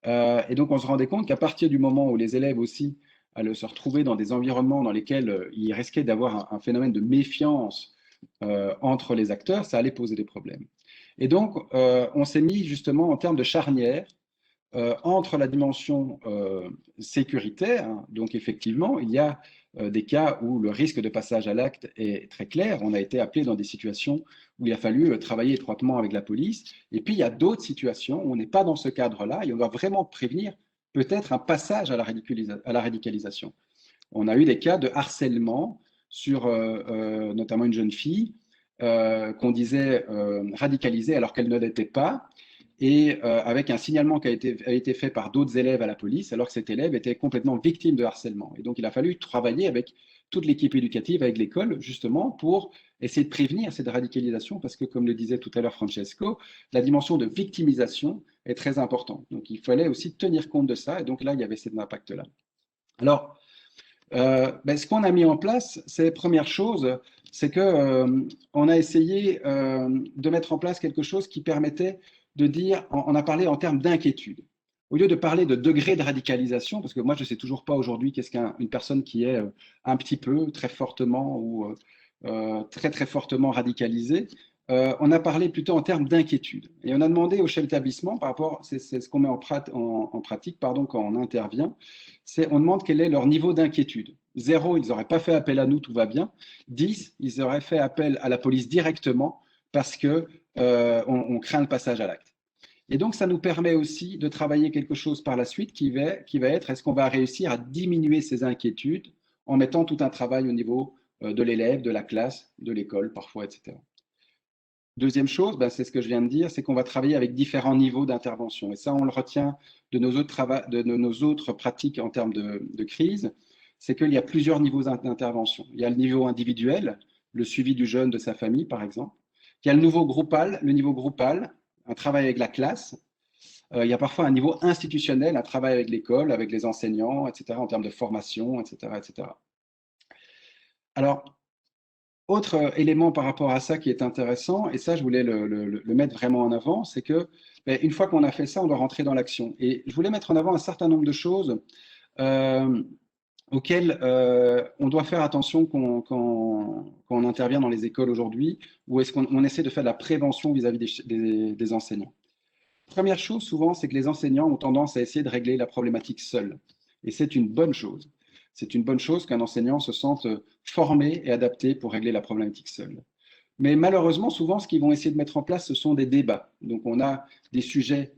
Et donc, on se rendait compte qu'à partir du moment où les élèves aussi allaient se retrouver dans des environnements dans lesquels il risquait d'avoir un phénomène de méfiance entre les acteurs, ça allait poser des problèmes. Et donc, on s'est mis justement en termes de charnière entre la dimension sécuritaire, hein, donc effectivement, il y a des cas où le risque de passage à l'acte est très clair. On a été appelé dans des situations où il a fallu travailler étroitement avec la police. Et puis, il y a d'autres situations où on n'est pas dans ce cadre-là et on doit vraiment prévenir peut-être un passage à la radicalisation. On a eu des cas de harcèlement sur notamment une jeune fille qu'on disait radicalisée alors qu'elle ne l'était pas, et avec un signalement qui a été fait par d'autres élèves à la police, alors que cet élève était complètement victime de harcèlement. Et donc, il a fallu travailler avec toute l'équipe éducative, avec l'école, justement, pour essayer de prévenir cette radicalisation, parce que, comme le disait tout à l'heure Francesco, la dimension de victimisation est très importante. Donc, il fallait aussi tenir compte de ça, et donc là, il y avait cet impact-là. Alors, ce qu'on a mis en place, c'est première chose, c'est que on a essayé de mettre en place quelque chose qui permettait de dire, on a parlé en termes d'inquiétude. Au lieu de parler de degré de radicalisation, parce que moi je ne sais toujours pas aujourd'hui qu'est-ce qu'une personne qui est un petit peu, très fortement ou très très fortement radicalisée, on a parlé plutôt en termes d'inquiétude. Et on a demandé au chef d'établissement, par rapport, c'est ce qu'on met en pratique pardon, quand on intervient, on demande quel est leur niveau d'inquiétude. 0, ils n'auraient pas fait appel à nous, tout va bien. 10, ils auraient fait appel à la police directement parce que on craint le passage à l'acte. Et donc, ça nous permet aussi de travailler quelque chose par la suite qui va être, est-ce qu'on va réussir à diminuer ces inquiétudes en mettant tout un travail au niveau de l'élève, de la classe, de l'école parfois, etc. Deuxième chose, c'est ce que je viens de dire, c'est qu'on va travailler avec différents niveaux d'intervention. Et ça, on le retient de nos autres pratiques en termes de crise, c'est qu'il y a plusieurs niveaux d'intervention. Il y a le niveau individuel, le suivi du jeune, de sa famille, par exemple. Il y a le niveau groupal, un travail avec la classe. Il y a parfois un niveau institutionnel, un travail avec l'école, avec les enseignants, etc., en termes de formation, etc., etc. Alors, autre élément par rapport à ça qui est intéressant, et ça je voulais le mettre vraiment en avant, c'est que une fois qu'on a fait ça, on doit rentrer dans l'action. Et je voulais mettre en avant un certain nombre de choses auxquelles on doit faire attention quand on intervient dans les écoles aujourd'hui, ou est-ce qu'on essaie de faire de la prévention vis-à-vis des enseignants. Première chose souvent, c'est que les enseignants ont tendance à essayer de régler la problématique seuls. Et c'est une bonne chose. C'est une bonne chose qu'un enseignant se sente formé et adapté pour régler la problématique seul. Mais malheureusement, souvent, ce qu'ils vont essayer de mettre en place, ce sont des débats. Donc, on a des sujets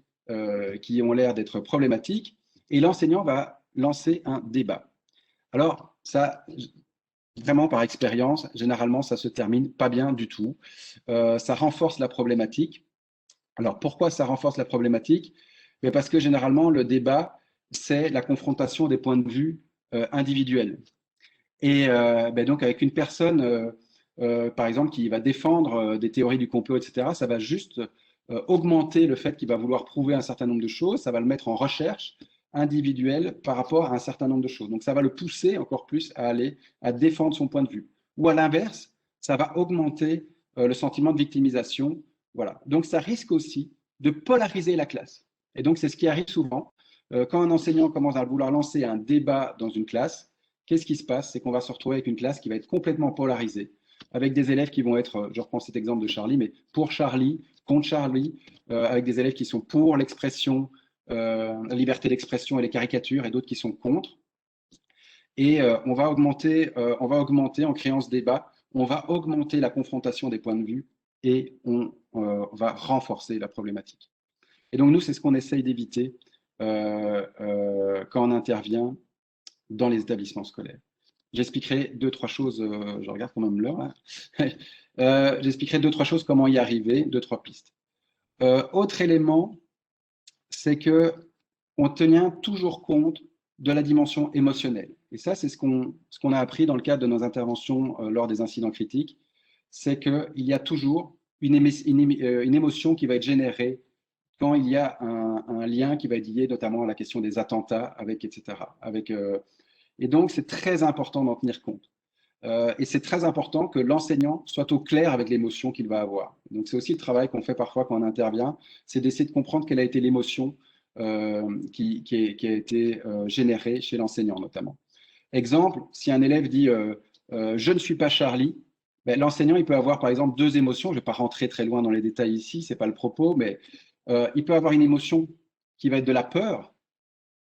qui ont l'air d'être problématiques et l'enseignant va lancer un débat. Alors, ça, vraiment par expérience, généralement, ça se termine pas bien du tout. Ça renforce la problématique. Alors, pourquoi ça renforce la problématique? Parce que généralement, le débat, c'est la confrontation des points de vue individuels. Et donc, avec une personne, par exemple, qui va défendre des théories du complot, etc., ça va juste augmenter le fait qu'il va vouloir prouver un certain nombre de choses, ça va le mettre en recherche individuelle par rapport à un certain nombre de choses. Donc, ça va le pousser encore plus à aller à défendre son point de vue. Ou à l'inverse, ça va augmenter le sentiment de victimisation. Voilà. Donc, ça risque aussi de polariser la classe. Et donc, c'est ce qui arrive souvent. Quand un enseignant commence à vouloir lancer un débat dans une classe, qu'est-ce qui se passe? C'est qu'on va se retrouver avec une classe qui va être complètement polarisée, avec des élèves qui vont être, je reprends cet exemple de Charlie, mais pour Charlie, contre Charlie, avec des élèves qui sont pour l'expression, la liberté d'expression et les caricatures, et d'autres qui sont contre. Et on va augmenter en créant ce débat, on va augmenter la confrontation des points de vue et on va renforcer la problématique. Et donc nous, c'est ce qu'on essaye d'éviter quand on intervient dans les établissements scolaires. J'expliquerai 2-3 choses, je regarde quand même l'heure. J'expliquerai 2-3 choses, comment y arriver, 2-3 pistes. Autre élément, c'est qu'on tient toujours compte de la dimension émotionnelle. Et ça, c'est ce qu'on a appris dans le cadre de nos interventions lors des incidents critiques, c'est qu'il y a toujours une émotion qui va être générée quand il y a un lien qui va être lié notamment à la question des attentats, avec, etc. Et donc, c'est très important d'en tenir compte. Et c'est très important que l'enseignant soit au clair avec l'émotion qu'il va avoir. Donc, c'est aussi le travail qu'on fait parfois quand on intervient, c'est d'essayer de comprendre quelle a été l'émotion qui a été générée chez l'enseignant notamment. Exemple, si un élève dit je ne suis pas Charlie », l'enseignant il peut avoir par exemple 2 émotions. Je ne vais pas rentrer très loin dans les détails ici, ce n'est pas le propos, mais il peut avoir une émotion qui va être de la peur,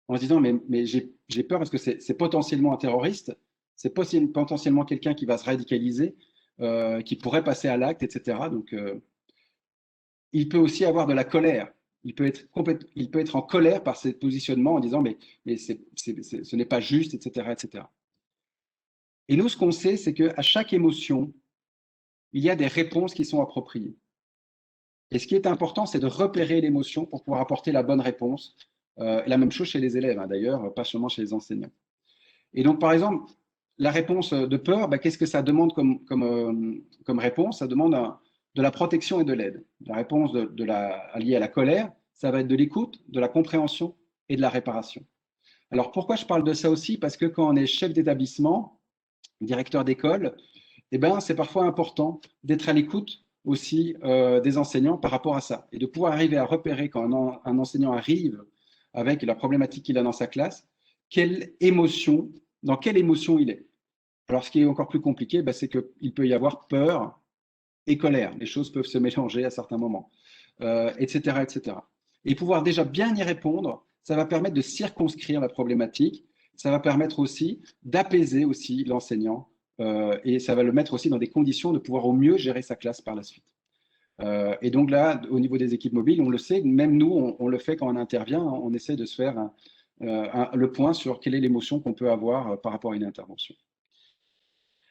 en se disant mais j'ai peur parce que c'est potentiellement un terroriste, c'est potentiellement quelqu'un qui va se radicaliser, qui pourrait passer à l'acte, etc. Donc, il peut aussi avoir de la colère. Il peut être en colère par ses positionnements en disant mais ce n'est pas juste, etc., etc. Et nous, ce qu'on sait, c'est qu'à chaque émotion, il y a des réponses qui sont appropriées. Et ce qui est important, c'est de repérer l'émotion pour pouvoir apporter la bonne réponse. La même chose chez les élèves, hein, d'ailleurs, pas seulement chez les enseignants. Et donc, par exemple, la réponse de peur, qu'est-ce que ça demande comme réponse? Ça demande de la protection et de l'aide. La réponse liée à la colère, ça va être de l'écoute, de la compréhension et de la réparation. Alors, pourquoi je parle de ça aussi? Parce que quand on est chef d'établissement, directeur d'école, c'est parfois important d'être à l'écoute aussi des enseignants par rapport à ça et de pouvoir arriver à repérer quand un enseignant arrive avec la problématique qu'il a dans sa classe, dans quelle émotion il est. Alors, ce qui est encore plus compliqué, c'est qu'il peut y avoir peur et colère. Les choses peuvent se mélanger à certains moments, etc., etc. Et pouvoir déjà bien y répondre, ça va permettre de circonscrire la problématique. Ça va permettre aussi d'apaiser aussi l'enseignant et ça va le mettre aussi dans des conditions de pouvoir au mieux gérer sa classe par la suite. Et donc là, au niveau des équipes mobiles, on le sait, même nous, on le fait quand on intervient, on essaie de se faire le point sur quelle est l'émotion qu'on peut avoir par rapport à une intervention.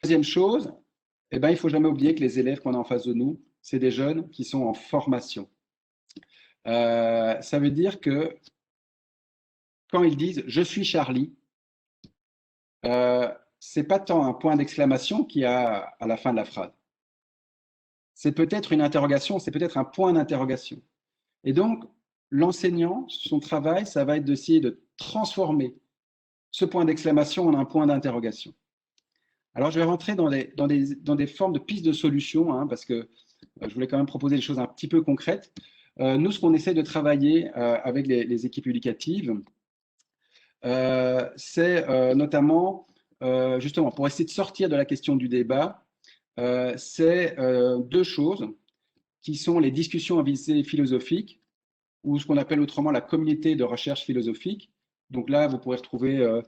Deuxième chose, il ne faut jamais oublier que les élèves qu'on a en face de nous, c'est des jeunes qui sont en formation. Ça veut dire que quand ils disent « je suis Charlie », ce n'est pas tant un point d'exclamation qu'il y a à la fin de la phrase. C'est peut-être une interrogation, c'est peut-être un point d'interrogation. Et donc, l'enseignant, son travail, ça va être d'essayer de transformer ce point d'exclamation en un point d'interrogation. Alors, je vais rentrer dans des formes de pistes de solutions, hein, parce que je voulais quand même proposer des choses un petit peu concrètes. Nous, ce qu'on essaie de travailler avec les équipes éducatives, c'est notamment, justement, pour essayer de sortir de la question du débat, c'est 2 choses qui sont les discussions à visée philosophique, ou ce qu'on appelle autrement la communauté de recherche philosophique. Donc là, vous pourrez retrouver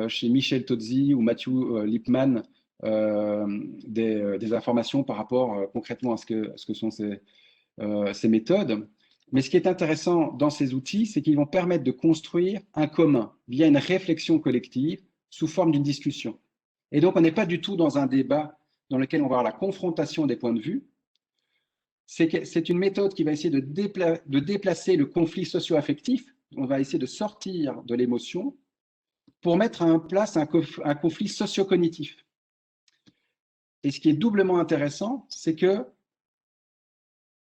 chez Michel Tozzi ou Matthew Lipman des informations par rapport concrètement à ce que sont ces méthodes. Mais ce qui est intéressant dans ces outils, c'est qu'ils vont permettre de construire un commun via une réflexion collective sous forme d'une discussion. Et donc, on n'est pas du tout dans un débat dans lequel on va avoir la confrontation des points de vue. C'est une méthode qui va essayer de déplacer le conflit socio-affectif. On va essayer de sortir de l'émotion pour mettre en place un conflit socio-cognitif. Et ce qui est doublement intéressant, c'est que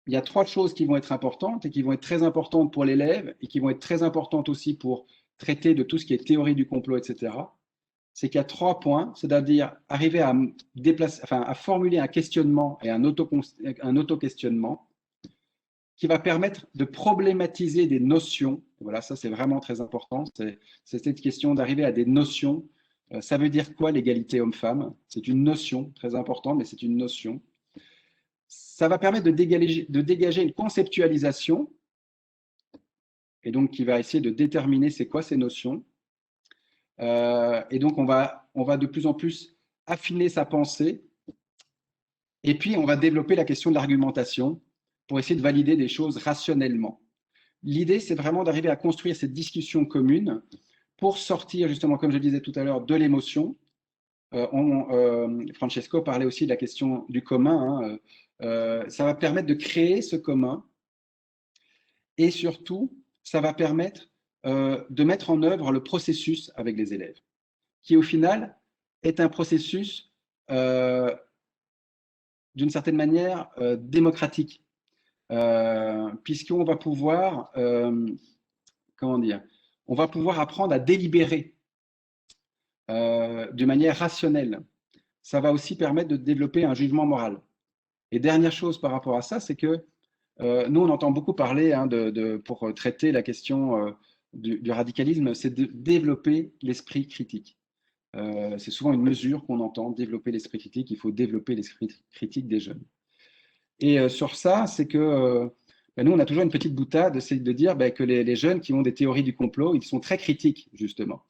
il y a 3 choses qui vont être importantes et qui vont être très importantes pour l'élève et qui vont être très importantes aussi pour traiter de tout ce qui est théorie du complot, etc. C'est qu'il y a 3 points, c'est-à-dire arriver à formuler un questionnement et un auto-questionnement qui va permettre de problématiser des notions. Voilà, ça c'est vraiment très important. C'est cette question d'arriver à des notions. Ça veut dire quoi l'égalité homme-femme? C'est une notion très importante, mais c'est une notion. Ça va permettre de dégager une conceptualisation, et donc qui va essayer de déterminer c'est quoi ces notions. Et donc on va de plus en plus affiner sa pensée, et puis on va développer la question de l'argumentation pour essayer de valider des choses rationnellement. L'idée, c'est vraiment d'arriver à construire cette discussion commune pour sortir, justement, comme je disais tout à l'heure, de l'émotion. Francesco parlait aussi de la question du commun. Ça va permettre de créer ce commun et surtout, ça va permettre de mettre en œuvre le processus avec les élèves, qui au final est un processus d'une certaine manière démocratique, puisqu'on va pouvoir, on va pouvoir apprendre à délibérer de manière rationnelle. Ça va aussi permettre de développer un jugement moral. Et dernière chose par rapport à ça, c'est que nous, on entend beaucoup parler pour traiter la question du radicalisme, c'est de développer l'esprit critique. C'est souvent une mesure qu'on entend, développer l'esprit critique. Il faut développer l'esprit critique des jeunes. Et sur ça, c'est que nous, on a toujours une petite boutade, c'est de dire que les jeunes qui ont des théories du complot, ils sont très critiques, justement.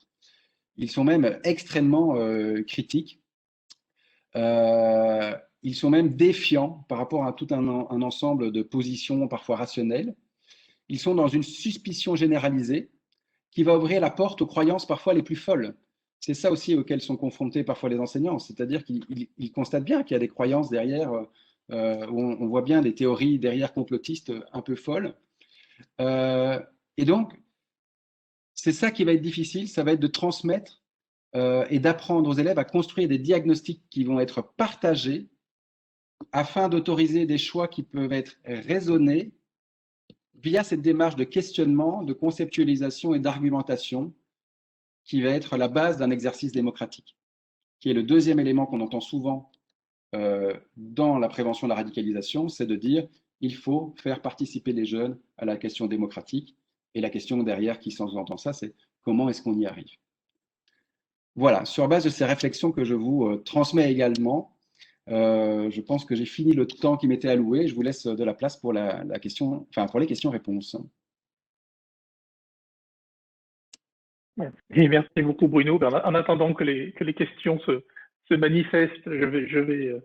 Ils sont même extrêmement critiques. Ils sont même défiants par rapport à tout un ensemble de positions parfois rationnelles. Ils sont dans une suspicion généralisée qui va ouvrir la porte aux croyances parfois les plus folles. C'est ça aussi auquel sont confrontés parfois les enseignants, c'est-à-dire qu'ils constatent bien qu'il y a des croyances derrière, on voit bien des théories derrière complotistes un peu folles. Et donc, c'est ça qui va être difficile, ça va être de transmettre et d'apprendre aux élèves à construire des diagnostics qui vont être partagés afin d'autoriser des choix qui peuvent être raisonnés via cette démarche de questionnement, de conceptualisation et d'argumentation qui va être la base d'un exercice démocratique, qui est le deuxième élément qu'on entend souvent dans la prévention de la radicalisation, c'est de dire il faut faire participer les jeunes à la question démocratique. Et la question derrière qui s'entend ça, c'est comment est-ce qu'on y arrive? Voilà, sur base de ces réflexions que je vous transmets également, je pense que j'ai fini le temps qui m'était alloué. Je vous laisse de la place pour pour les questions-réponses. Et merci beaucoup Bruno. En attendant que les questions se manifestent, je vais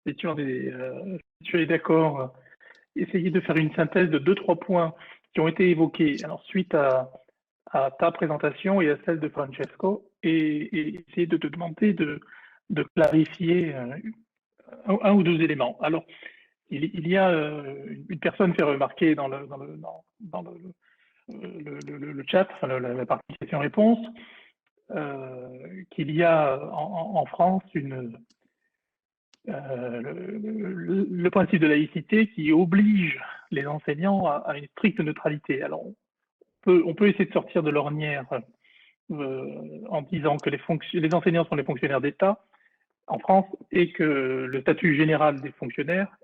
si tu es d'accord, essayer de faire une synthèse de 2-3 points qui ont été évoqués alors, suite à ta présentation et à celle de Francesco, et essayer de te demander de clarifier un ou deux éléments. Alors, il y a une personne fait remarquer dans le chat, enfin, la partie questions-réponses, qu'il y a en France le principe de laïcité qui oblige les enseignants à une stricte neutralité. Alors, on peut essayer de sortir de l'ornière en disant que les enseignants sont les fonctionnaires d'État en France et que le statut général des fonctionnaires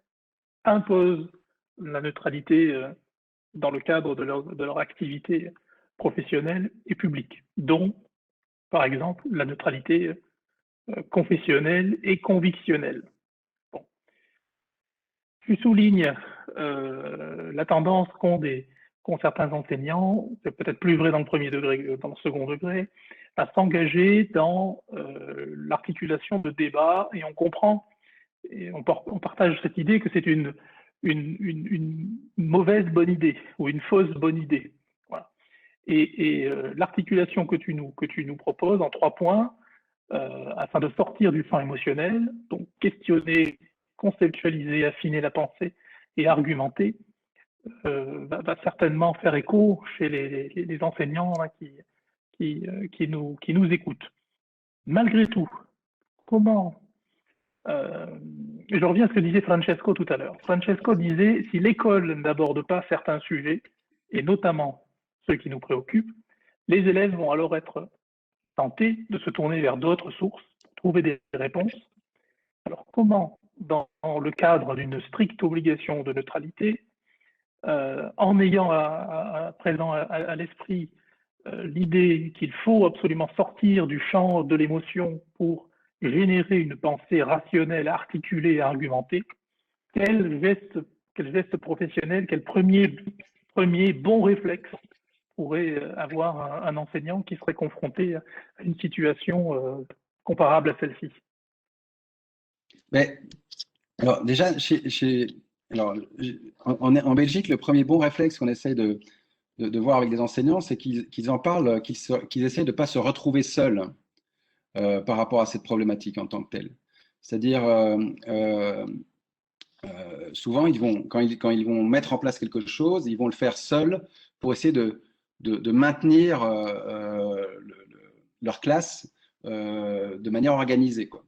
impose la neutralité dans le cadre de leur activité professionnelle et publique, dont, par exemple, la neutralité confessionnelle et convictionnelle. Bon. Tu soulignes la tendance qu'ont qu'ont certains enseignants, c'est peut-être plus vrai dans le premier degré que dans le second degré, à s'engager dans l'articulation de débats, et on comprend, et on partage cette idée que c'est une mauvaise bonne idée, ou une fausse bonne idée. Voilà. Et l'articulation que tu nous proposes en 3 points, afin de sortir du champ émotionnel, donc questionner, conceptualiser, affiner la pensée et argumenter, va certainement faire écho chez les enseignants hein, qui nous écoutent. Malgré tout, comment je reviens à ce que disait Francesco tout à l'heure. Francesco disait, si l'école n'aborde pas certains sujets, et notamment ceux qui nous préoccupent, les élèves vont alors être tentés de se tourner vers d'autres sources pour trouver des réponses. Alors comment, dans le cadre d'une stricte obligation de neutralité, en ayant présent à l'esprit l'idée qu'il faut absolument sortir du champ de l'émotion pour générer une pensée rationnelle, articulée et argumentée, quel geste professionnel, quel premier bon réflexe pourrait avoir un enseignant qui serait confronté à une situation comparable à celle-ci? Mais, alors déjà, en Belgique, le premier bon réflexe qu'on essaye de voir avec les enseignants, c'est qu'ils en parlent, qu'ils essaient de ne pas se retrouver seuls par rapport à cette problématique en tant que telle. C'est-à-dire, souvent, quand ils vont mettre en place quelque chose, ils vont le faire seuls pour essayer de maintenir leur classe de manière organisée, quoi.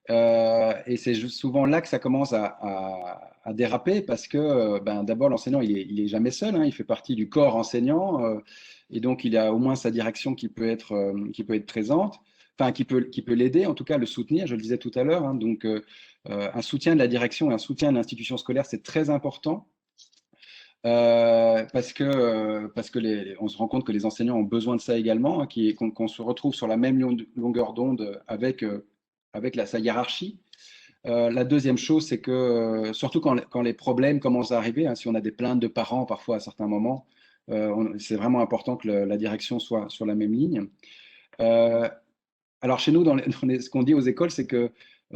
Et c'est souvent là que ça commence à déraper parce que d'abord l'enseignant il est jamais seul, hein, il fait partie du corps enseignant et donc il a au moins sa direction qui peut être présente, enfin qui peut l'aider, en tout cas le soutenir, je le disais tout à l'heure, hein, donc un soutien de la direction et un soutien de l'institution scolaire, c'est très important. Parce que on se rend compte que les enseignants ont besoin de ça également, hein, qu'on se retrouve sur la même longueur d'onde avec sa hiérarchie. La deuxième chose, c'est que surtout quand les problèmes commencent à arriver, hein, si on a des plaintes de parents parfois à certains moments, c'est vraiment important que la direction soit sur la même ligne. Alors chez nous, ce qu'on dit aux écoles, c'est que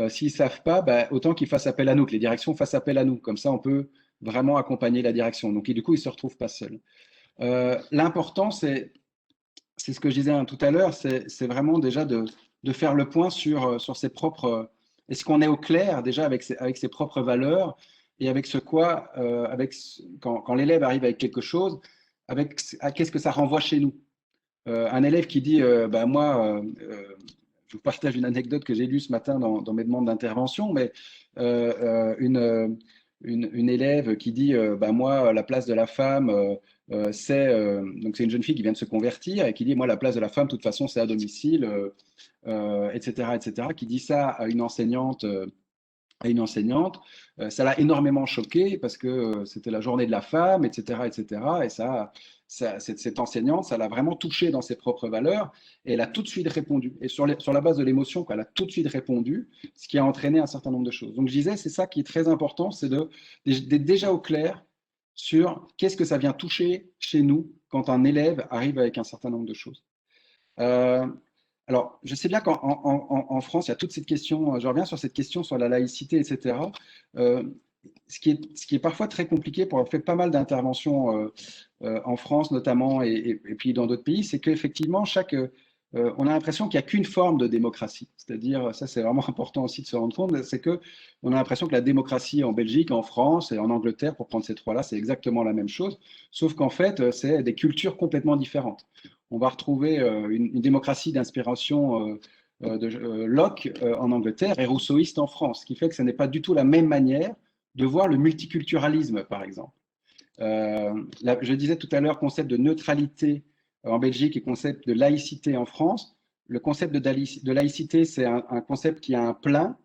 s'ils ne savent pas, autant qu'ils fassent appel à nous, que les directions fassent appel à nous. Comme ça, on peut vraiment accompagner la direction. Donc, du coup, ils ne se retrouvent pas seuls. L'important, c'est ce que je disais tout à l'heure, c'est vraiment déjà de faire le point sur ses propres… Est-ce qu'on est au clair déjà avec ses propres valeurs et avec quand l'élève arrive avec quelque chose, qu'est-ce que ça renvoie chez nous? Un élève qui dit moi, je vous partage une anecdote que j'ai lue ce matin dans mes demandes d'intervention, mais une élève qui dit moi, la place de la femme, donc c'est une jeune fille qui vient de se convertir et qui dit moi, la place de la femme, de toute façon, c'est à domicile, etc., qui dit ça à une enseignante. Ça l'a énormément choqué parce que c'était la journée de la femme, etc., et cette enseignante, ça l'a vraiment touchée dans ses propres valeurs et elle a tout de suite répondu. Et sur la base de l'émotion, elle a tout de suite répondu, ce qui a entraîné un certain nombre de choses. Donc je disais, c'est ça qui est très important, c'est d'être déjà au clair sur qu'est-ce que ça vient toucher chez nous quand un élève arrive avec un certain nombre de choses. Alors, je sais bien qu'en France, il y a toute cette question, je reviens sur cette question sur la laïcité, etc. Ce qui est parfois très compliqué pour avoir fait pas mal d'interventions en France notamment et puis dans d'autres pays, c'est qu'effectivement, on a l'impression qu'il n'y a qu'une forme de démocratie. C'est-à-dire, ça c'est vraiment important aussi de se rendre compte, c'est qu'on a l'impression que la démocratie en Belgique, en France et en Angleterre, pour prendre ces trois-là, c'est exactement la même chose, sauf qu'en fait, c'est des cultures complètement différentes. On va retrouver une démocratie d'inspiration de Locke en Angleterre et rousseauiste en France, ce qui fait que ce n'est pas du tout la même manière de voir le multiculturalisme, par exemple. Je disais tout à l'heure, concept de neutralité en Belgique et concept de laïcité en France. Le concept de laïcité, c'est un concept qui a un plein,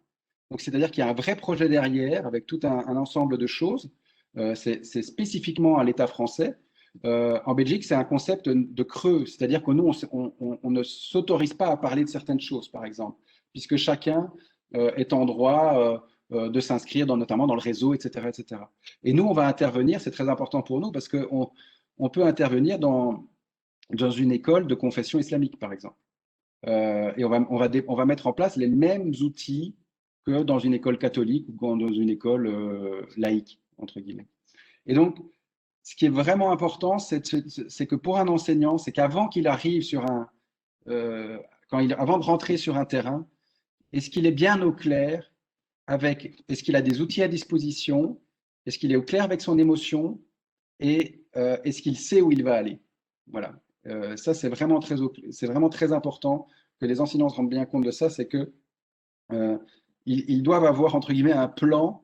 donc c'est-à-dire qu'il y a un vrai projet derrière avec tout un ensemble de choses. C'est spécifiquement à l'État français. En Belgique, c'est un concept de creux, c'est-à-dire que nous, on ne s'autorise pas à parler de certaines choses, par exemple, puisque chacun est en droit de s'inscrire notamment dans le réseau, etc., etc. Et nous, on va intervenir, c'est très important pour nous, parce qu'on on peut intervenir dans une école de confession islamique, par exemple. Et on va mettre en place les mêmes outils que dans une école catholique ou dans une école laïque, entre guillemets. Et donc, ce qui est vraiment important, c'est que pour un enseignant, c'est qu'avant qu'il arrive sur avant de rentrer sur un terrain, est-ce qu'il est bien au clair est-ce qu'il a des outils à disposition, est-ce qu'il est au clair avec son émotion, et est-ce qu'il sait où il va aller? Voilà. Ça, c'est vraiment très important que les enseignants se rendent bien compte de ça, c'est que ils doivent avoir, entre guillemets, un plan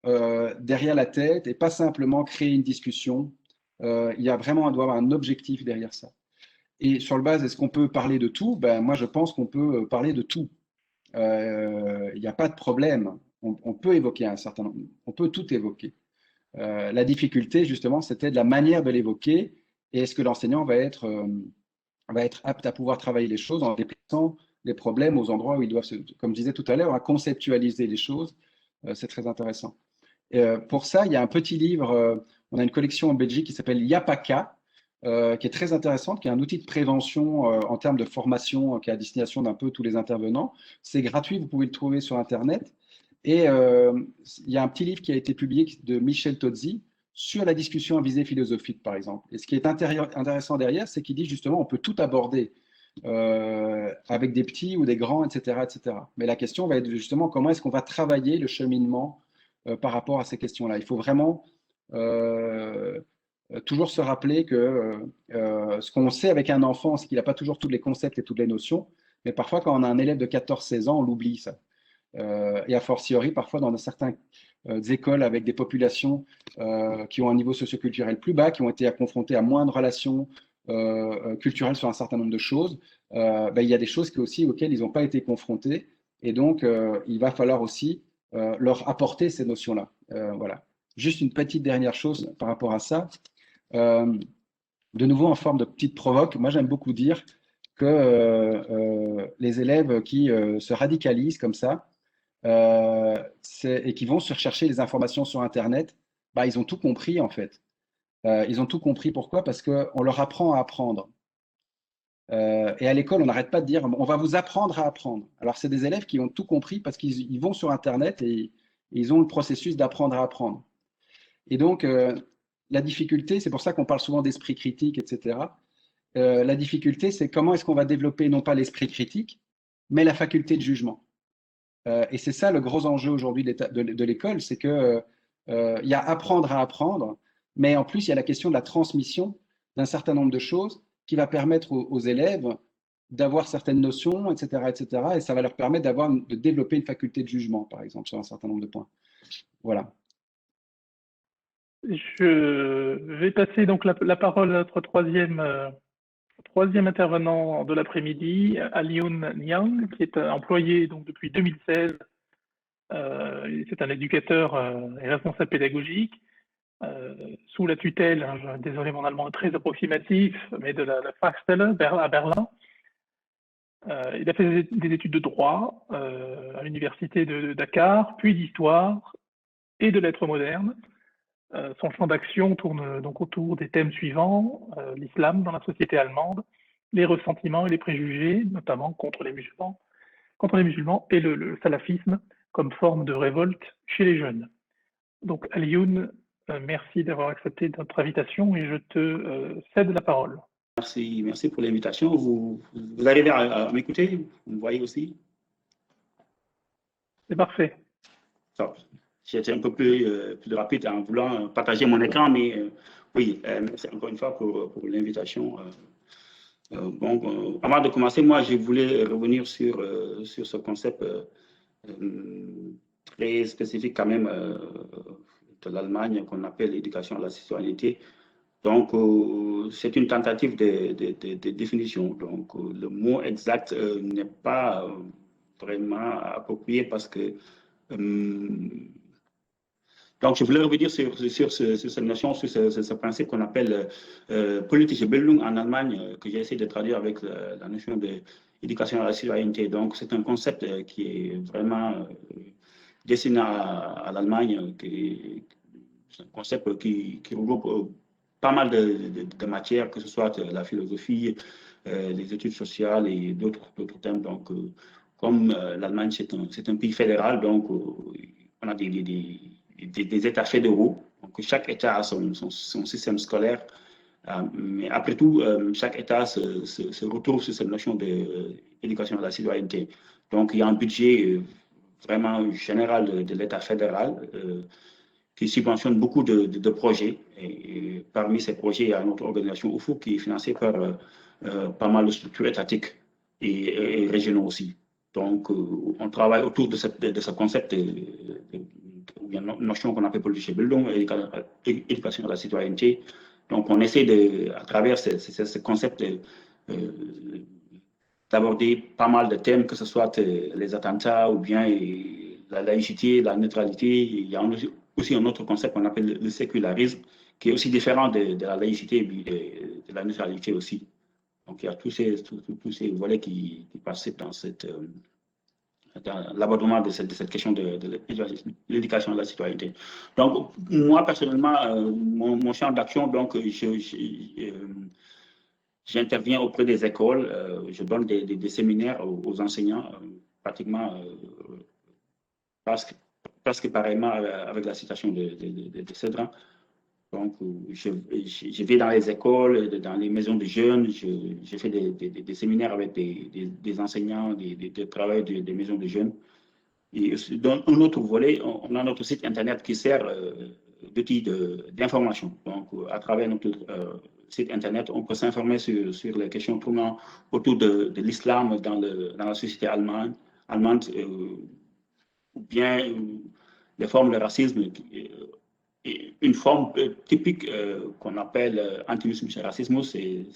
derrière la tête et pas simplement créer une discussion. Il doit avoir un objectif derrière ça. Et sur le base, est-ce qu'on peut parler de tout? Ben, moi, je pense qu'on peut parler de tout. Il n'y a pas de problème. On peut évoquer on peut tout évoquer. La difficulté, justement, c'était de la manière de l'évoquer et est-ce que l'enseignant va être apte à pouvoir travailler les choses en déplaçant les problèmes aux endroits où ils doivent, comme je disais tout à l'heure, à conceptualiser les choses. C'est très intéressant. Pour ça, il y a un petit livre, on a une collection en Belgique qui s'appelle Yapaka, qui est très intéressante, qui est un outil de prévention en termes de formation, qui est à destination d'un peu tous les intervenants. C'est gratuit, vous pouvez le trouver sur Internet. Et il y a un petit livre qui a été publié de Michel Tozzi sur la discussion à visée philosophique, par exemple. Et ce qui est intéressant derrière, c'est qu'il dit justement on peut tout aborder avec des petits ou des grands, etc., etc. Mais la question va être justement comment est-ce qu'on va travailler le cheminement par rapport à ces questions-là. Il faut vraiment toujours se rappeler que ce qu'on sait avec un enfant, c'est qu'il n'a pas toujours tous les concepts et toutes les notions, mais parfois quand on a un élève de 14-16 ans, on l'oublie ça. Et a fortiori, parfois dans certaines écoles avec des populations qui ont un niveau socioculturel plus bas, qui ont été confrontées à moins de relations culturelles sur un certain nombre de choses, il y a des choses auxquelles ils n'ont pas été confrontés. Et donc, il va falloir aussi leur apporter ces notions-là. Voilà. Juste une petite dernière chose par rapport à ça. De nouveau, en forme de petite provoque, moi j'aime beaucoup dire que les élèves qui se radicalisent comme ça et qui vont se rechercher les informations sur Internet, ils ont tout compris en fait. Ils ont tout compris. Pourquoi? Parce qu'on leur apprend à apprendre. Et à l'école, on n'arrête pas de dire on va vous apprendre à apprendre. Alors, c'est des élèves qui ont tout compris parce qu'ils vont sur Internet et ils ont le processus d'apprendre à apprendre. Et donc, la difficulté, c'est pour ça qu'on parle souvent d'esprit critique, etc. La difficulté, c'est comment est-ce qu'on va développer non pas l'esprit critique, mais la faculté de jugement. Et c'est ça le gros enjeu aujourd'hui de l'école, c'est qu'il y a apprendre à apprendre, mais en plus, il y a la question de la transmission d'un certain nombre de choses qui va permettre aux élèves d'avoir certaines notions, etc., etc. Et ça va leur permettre de développer une faculté de jugement, par exemple, sur un certain nombre de points. Voilà. Je vais passer donc la parole à notre troisième intervenant de l'après-midi, Alioun Niang, qui est employé donc depuis 2016. C'est un éducateur et responsable pédagogique sous la tutelle, désolé mon allemand est très approximatif, mais de la Fachstelle à Berlin. Il a fait des études de droit à l'université de Dakar, puis d'histoire et de lettres modernes. Son champ d'action tourne donc autour des thèmes suivants, l'islam dans la société allemande, les ressentiments et les préjugés, notamment contre les musulmans et le salafisme comme forme de révolte chez les jeunes. Donc Alioun, merci d'avoir accepté notre invitation et je te cède la parole. Merci pour l'invitation. Vous arrivez à m'écouter? Vous me voyez aussi? C'est parfait. Top. J'ai été un peu plus rapide en voulant partager mon écran, mais oui, merci encore une fois pour l'invitation. Avant de commencer, moi, je voulais revenir sur ce concept très spécifique quand même de l'Allemagne qu'on appelle l'éducation à la citoyenneté. Donc, c'est une tentative de définition. Donc, le mot exact n'est pas vraiment approprié parce que donc, je voulais revenir sur cette notion, sur ce principe qu'on appelle politische Bildung en Allemagne, que j'ai essayé de traduire avec la notion d'éducation à la citoyenneté. Donc, c'est un concept qui est vraiment destiné à l'Allemagne, c'est un concept qui regroupe pas mal de matières, que ce soit la philosophie, les études sociales et d'autres thèmes. Donc, comme l'Allemagne, c'est un pays fédéral, donc on a des États fédéraux. Donc, chaque État a son système scolaire. Mais après tout, chaque État se retrouve sur cette notion d'éducation à la citoyenneté. Donc, il y a un budget vraiment général de l'État fédéral qui subventionne beaucoup de projets. Et parmi ces projets, il y a notre organisation OUFOU qui est financée par pas mal de structures étatiques et régionaux aussi. Donc, on travaille autour de ce concept ou bien notion qu'on appelle politische Bildung, éducation à la citoyenneté. Donc, on essaie à travers ce concept d'aborder pas mal de thèmes, que ce soit les attentats ou bien la laïcité, la neutralité. Il y a aussi un autre concept qu'on appelle le sécularisme, qui est aussi différent de la laïcité et de la neutralité aussi. Donc, il y a tous ces volets qui participent dans l'abordement de cette question de l'éducation à la citoyenneté. Donc, moi, personnellement, mon champ d'action, donc, j'interviens auprès des écoles, je donne des séminaires aux enseignants, pratiquement presque pareillement avec la citation de Cédran. Donc, je vais dans les écoles, dans les maisons de jeunes, je fais des séminaires avec des enseignants, des travailleurs des maisons de jeunes. Et dans un autre volet, on a notre site Internet qui sert d'outil d'information. Donc, à travers notre site Internet, on peut s'informer sur les questions tournant autour de l'islam dans la société allemande ou bien les formes de racisme. Une forme typique qu'on appelle antisémitisme racisme, c'est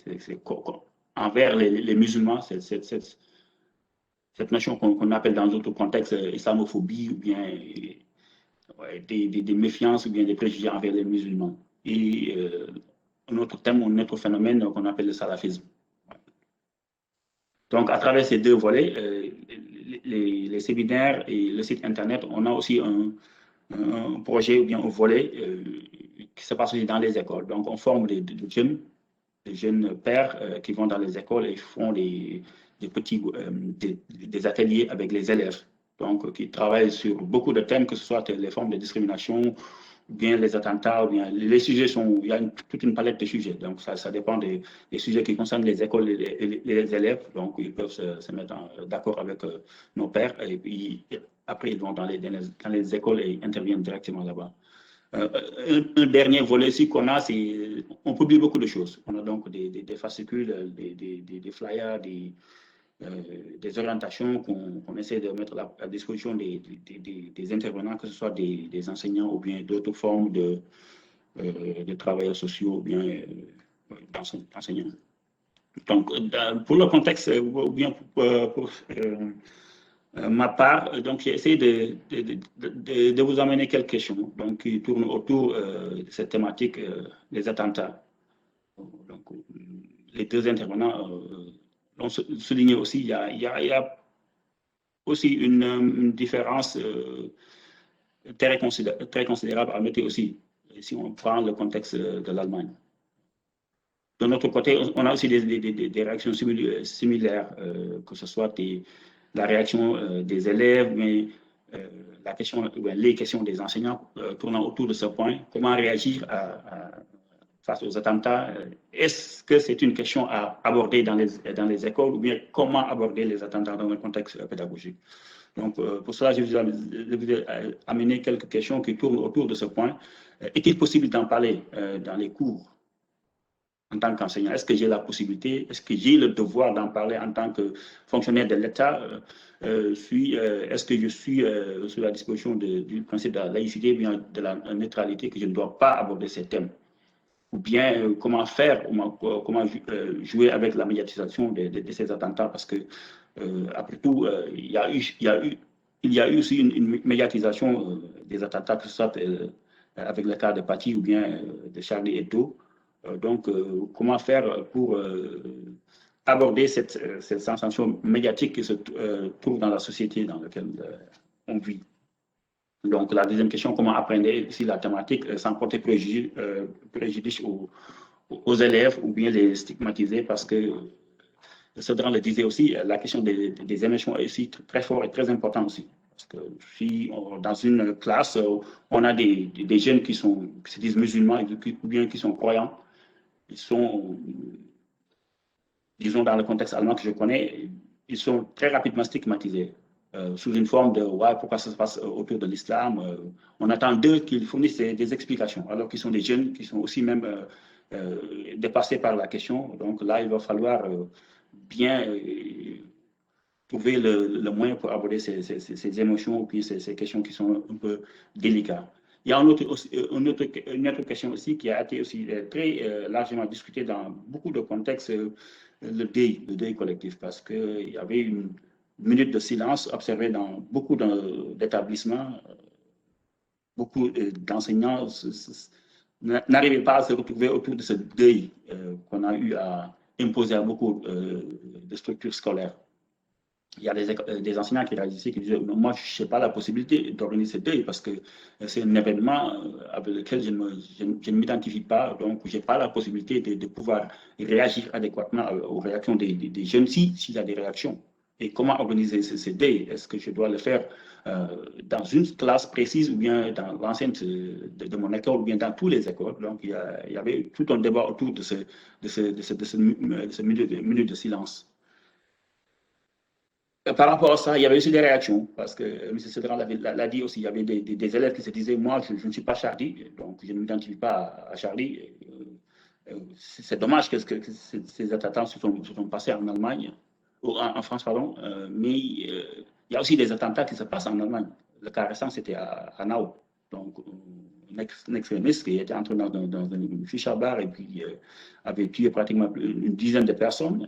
envers les musulmans, cette notion qu'on appelle dans d'autres contextes islamophobie ou bien des méfiances ou bien des préjugés envers les musulmans. Et un autre thème, un autre phénomène qu'on appelle le salafisme. Donc, à travers ces deux volets, les séminaires et le site Internet, on a aussi un projet ou bien un volet qui se passe aussi dans les écoles. Donc, on forme des jeunes pères qui vont dans les écoles et font des ateliers avec les élèves. Donc, qui travaillent sur beaucoup de thèmes, que ce soit les formes de discrimination, ou bien les attentats, ou bien les sujets il y a toute une palette de sujets. Donc, ça dépend des sujets qui concernent les écoles et les élèves. Donc, ils peuvent se mettre d'accord avec nos pairs. Et puis, après, ils vont dans les écoles et interviennent directement là-bas. Un dernier volet aussi qu'on a, c'est on publie beaucoup de choses. On a donc des fascicules, des flyers, des orientations qu'on essaie de mettre à disposition des intervenants, que ce soit des enseignants ou bien d'autres formes de travailleurs sociaux ou bien d'enseignants. Donc, pour le contexte, ou bien pour ma part, donc j'ai essayé de vous amener quelques questions donc, qui tournent autour de cette thématique des attentats. Donc, les deux intervenants l'ont souligné aussi, il y a aussi une différence très considérable à noter aussi, si on prend le contexte de l'Allemagne. De notre côté, on a aussi des réactions similaires, que ce soit la réaction des élèves, mais les questions des enseignants tournant autour de ce point. Comment réagir face aux attentats? Est-ce que c'est une question à aborder dans les écoles ou bien comment aborder les attentats dans le contexte pédagogique? Donc, pour cela, je vous ai amené quelques questions qui tournent autour de ce point. Est-il possible d'en parler dans les cours en tant qu'enseignant? Est-ce que j'ai la possibilité, est-ce que j'ai le devoir d'en parler en tant que fonctionnaire de l'État? Est-ce que je suis sous la disposition du principe de la laïcité ou bien de la neutralité, que je ne dois pas aborder ces thèmes? Ou bien comment faire, comment jouer avec la médiatisation de ces attentats? Parce que, après tout, il y a eu aussi une médiatisation des attentats, que ce soit avec le cas de Paty ou bien de Charlie Hebdo. Donc, comment faire pour aborder cette sensation médiatique qui se trouve dans la société dans laquelle on vit? Donc, la deuxième question, comment apprendre ici la thématique sans porter préjudice aux élèves ou bien les stigmatiser, parce que Cédran le disait aussi, la question des émotions est aussi très forte et très importante aussi. Parce que si dans une classe, on a des jeunes qui se disent musulmans ou bien qui sont croyants, ils sont, disons dans le contexte allemand que je connais, ils sont très rapidement stigmatisés. Sous une forme de ouais, pourquoi ça se passe autour de l'islam. On attend d'eux qu'ils fournissent des explications, alors qu'ils sont des jeunes qui sont aussi même dépassés par la question. Donc là, il va falloir bien trouver le moyen pour aborder ces émotions ou puis ces questions qui sont un peu délicates. Il y a une autre question aussi qui a été aussi très largement discutée dans beaucoup de contextes, le deuil collectif, parce qu'il y avait une minute de silence observée dans beaucoup d'établissements. Beaucoup d'enseignants n'arrivaient pas à se retrouver autour de ce deuil qu'on a eu à imposer à beaucoup de structures scolaires. Il y a des enseignants qui réagissaient, qui disaient moi, je n'ai pas la possibilité d'organiser ce deuil parce que c'est un événement avec lequel je ne m'identifie pas, donc je n'ai pas la possibilité de pouvoir réagir adéquatement aux réactions des jeunes s'il y a des réactions. Et comment organiser ce deuil? Est-ce que je dois le faire dans une classe précise ou bien dans l'enceinte de mon école ou bien dans toutes les écoles? Donc, il y avait tout un débat autour de ce minute de silence. Par rapport à ça, il y avait aussi des réactions, parce que M. Cédran l'a dit aussi, il y avait des élèves qui se disaient, moi, je ne suis pas Charlie, donc je ne m'identifie pas à Charlie. C'est dommage que ces attentats se sont passés en Allemagne, ou en France, pardon, mais il y a aussi des attentats qui se passent en Allemagne. Le cas récent, c'était à Hanau, donc un extrémiste qui était entré dans une ficha-bar et puis avait tué pratiquement une dizaine de personnes.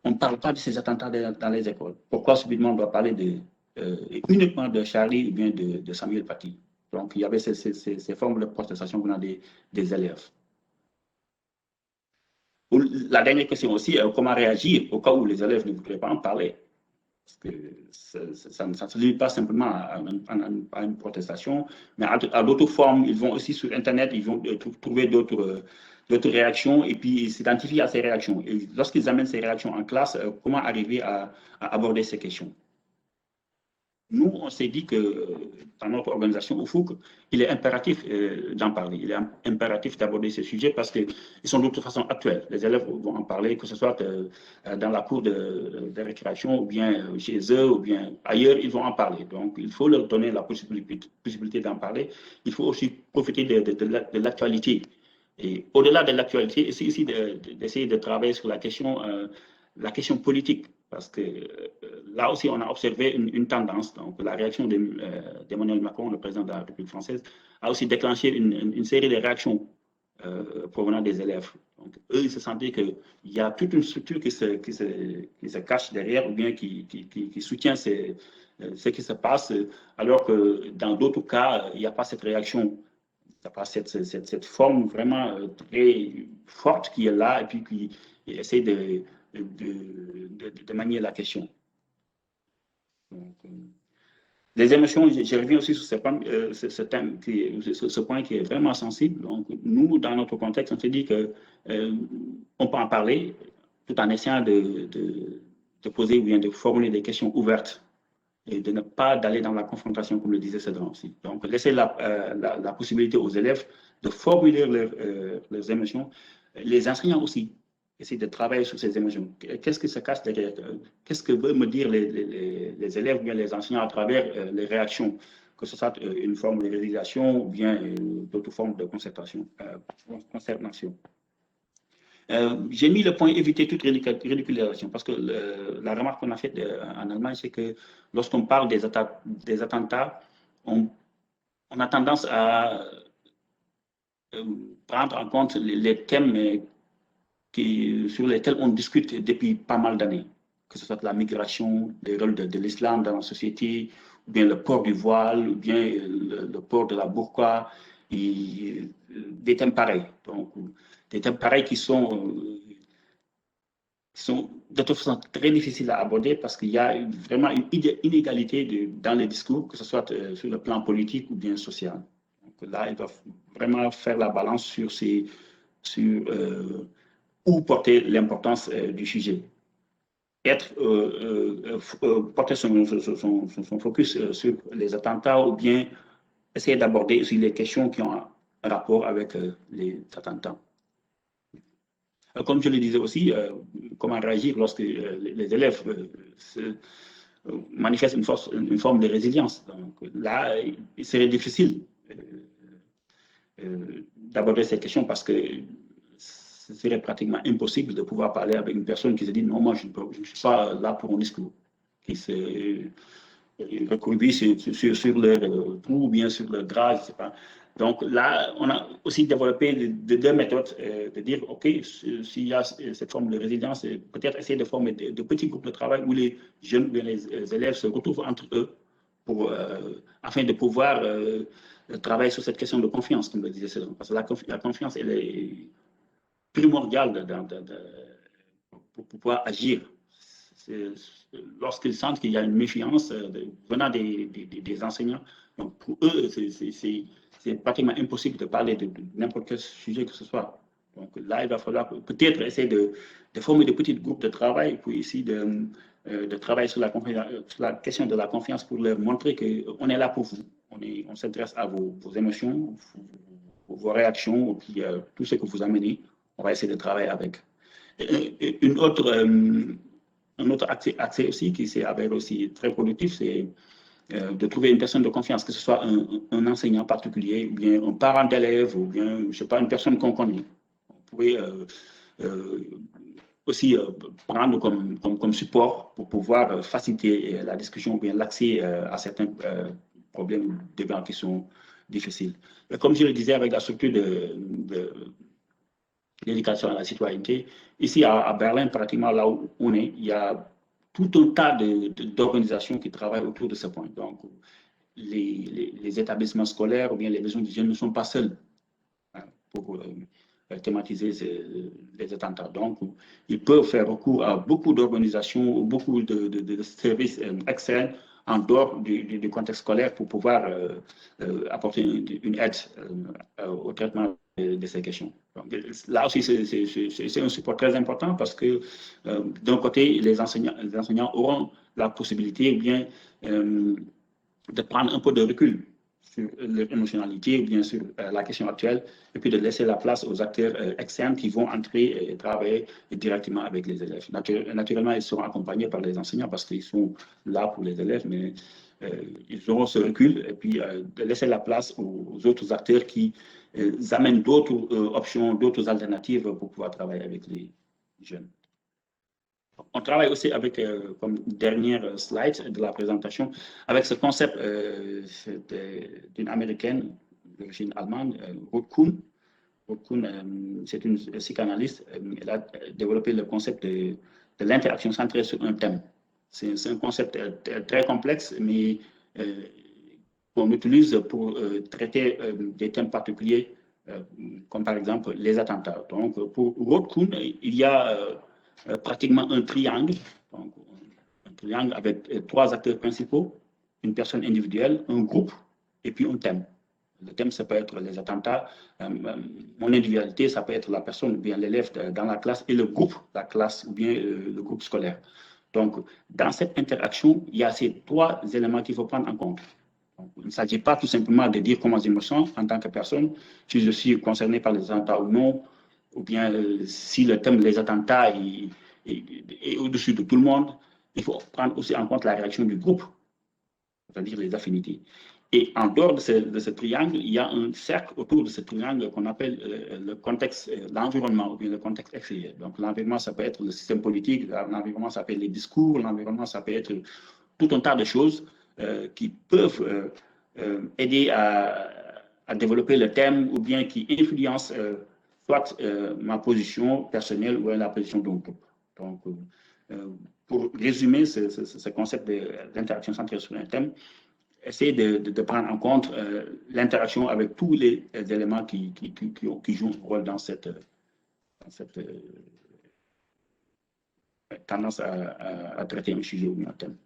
On ne parle pas de ces attentats dans les écoles. Pourquoi subitement on doit parler uniquement de Charlie ou bien de Samuel Paty? Donc, il y avait ces formes de protestation venant des élèves. La dernière question aussi, comment réagir au cas où les élèves ne voudraient pas en parler? Parce que ça ne se limite pas simplement à une protestation, mais à d'autres formes. Ils vont aussi sur Internet, ils vont trouver d'autres réactions et puis s'identifier à ces réactions. Et lorsqu'ils amènent ces réactions en classe, comment arriver à aborder ces questions? Nous, on s'est dit que dans notre organisation, au FOUC, il est impératif d'en parler. Il est impératif d'aborder ces sujets parce qu'ils sont de toute façon actuels. Les élèves vont en parler, que ce soit dans la cour de récréation ou bien chez eux ou bien ailleurs, ils vont en parler. Donc, il faut leur donner la possibilité d'en parler. Il faut aussi profiter de l'actualité. Et au-delà de l'actualité, c'est ici d'essayer de travailler sur la question politique. Parce que là aussi, on a observé une tendance. Donc, la réaction d'Emmanuel Macron, le président de la République française, a aussi déclenché une série de réactions provenant des élèves. Donc, eux, ils se sentaient qu'il y a toute une structure qui se cache derrière ou bien qui soutient ce qui se passe, alors que dans d'autres cas, il n'y a pas cette réaction. Il n'y a pas cette forme vraiment très forte qui est là et puis qui essaie de manier la question. Donc, les émotions, je reviens aussi sur ce point qui est vraiment sensible. Donc, nous, dans notre contexte, on se dit qu'on peut en parler tout en essayant de poser ou bien de formuler des questions ouvertes et de ne pas d'aller dans la confrontation, comme le disait Cédran aussi. Donc, laisser la possibilité aux élèves de formuler leurs émotions, les enseignants aussi. Essayer de travailler sur ces émotions. Qu'est-ce qui se cache derrière? Qu'est-ce que veulent me dire les élèves ou bien les enseignants à travers les réactions, que ce soit une forme de réalisation ou bien d'autres formes de concertation. J'ai mis le point éviter toute ridiculisation parce que la remarque qu'on a faite en Allemagne, c'est que lorsqu'on parle des attentats, on a tendance à prendre en compte les thèmes sur lesquels on discute depuis pas mal d'années, que ce soit la migration, le rôle de l'islam dans la société, ou bien le port du voile, ou bien le port de la burqa, et des thèmes pareils. Donc, des thèmes pareils qui sont sont de toute façon très difficiles à aborder parce qu'il y a vraiment une inégalité dans les discours, que ce soit sur le plan politique ou bien social. Donc là, ils doivent vraiment faire la balance sur où porter l'importance du sujet. Porter son focus sur les attentats ou bien essayer d'aborder aussi les questions qui ont un rapport avec les attentats. Comme je le disais aussi, comment réagir lorsque les élèves manifestent une forme de résilience. Donc là, il serait difficile d'aborder cette question parce que ce serait pratiquement impossible de pouvoir parler avec une personne qui se dit non, moi je ne suis pas là pour un discours, qui se recourbit sur leur trou ou bien sur leur drap, je ne sais pas. Donc là, on a aussi développé deux méthodes de dire, OK, s'il y a cette forme de résilience, peut-être essayer de former de petits groupes de travail où les jeunes, les élèves se retrouvent entre eux afin de pouvoir travailler sur cette question de confiance, comme le disait Cédric. Parce que la confiance, elle est primordiale pour pouvoir agir. Lorsqu'ils sentent qu'il y a une méfiance venant des enseignants, donc pour eux, c'est pratiquement impossible de parler de n'importe quel sujet que ce soit. Donc là, il va falloir peut-être essayer de former de petits groupes de travail pour essayer de travailler sur la question de la confiance pour leur montrer qu'on est là pour vous. On s'intéresse à vos émotions, vos réactions, et puis tout ce que vous amenez, on va essayer de travailler avec. Un autre accès aussi qui s'est avéré aussi très productif, c'est de trouver une personne de confiance, que ce soit un enseignant particulier, ou bien un parent d'élève, ou bien, je ne sais pas, une personne qu'on connaît. On pourrait aussi prendre comme support pour pouvoir faciliter la discussion, ou bien l'accès à certains problèmes ou débats qui sont difficiles. Mais comme je le disais, avec la structure de l'éducation à la citoyenneté. Ici, à Berlin, pratiquement là où on est, il y a tout un tas d'organisations qui travaillent autour de ce point. Donc, les établissements scolaires ou bien les maisons d'hygiène ne sont pas seuls pour thématiser les attentats. Donc, ils peuvent faire recours à beaucoup d'organisations, beaucoup de services externes en dehors du contexte scolaire pour pouvoir apporter une aide au traitement de ces questions. Donc, là aussi, c'est un support très important parce que d'un côté, les enseignants auront la possibilité ou bien de prendre un peu de recul sur l'émotionnalité ou bien sur la question actuelle et puis de laisser la place aux acteurs externes qui vont entrer et travailler directement avec les élèves. Naturellement, ils seront accompagnés par les enseignants parce qu'ils sont là pour les élèves, mais ils auront ce recul et puis de laisser la place aux autres acteurs qui amènent d'autres options, d'autres alternatives pour pouvoir travailler avec les jeunes. On travaille aussi avec, comme dernière slide de la présentation, avec ce concept d'une américaine d'origine allemande, Ruth Kuhn. Ruth Kuhn, c'est une psychanalyste. Elle a développé le concept de l'interaction centrée sur un thème. C'est un concept très complexe, mais qu'on utilise pour traiter des thèmes particuliers, comme par exemple les attentats. Donc, pour Ruth Kuhn, il y a pratiquement un triangle, donc un triangle avec trois acteurs principaux, une personne individuelle, un groupe et puis un thème. Le thème, ça peut être les attentats, mon individualité, ça peut être la personne ou bien l'élève dans la classe et le groupe, la classe ou bien le groupe scolaire. Donc, dans cette interaction, il y a ces trois éléments qu'il faut prendre en compte. Donc, il ne s'agit pas tout simplement de dire comment je me sens en tant que personne, si je suis concerné par les attentats ou non, ou bien si le thème des attentats est au-dessus de tout le monde, il faut prendre aussi en compte la réaction du groupe, c'est-à-dire les affinités. Et en dehors de ce triangle, il y a un cercle autour de ce triangle qu'on appelle le contexte, l'environnement ou bien le contexte extérieur. Donc l'environnement, ça peut être le système politique, l'environnement, ça peut être les discours, l'environnement, ça peut être tout un tas de choses qui peuvent aider à développer le thème ou bien qui influencent soit ma position personnelle ou la position d'un groupe. Donc, pour résumer ce concept d'interaction centrée sur un thème, essayer de prendre en compte l'interaction avec tous les éléments qui jouent un rôle dans cette tendance à traiter un sujet ou un thème.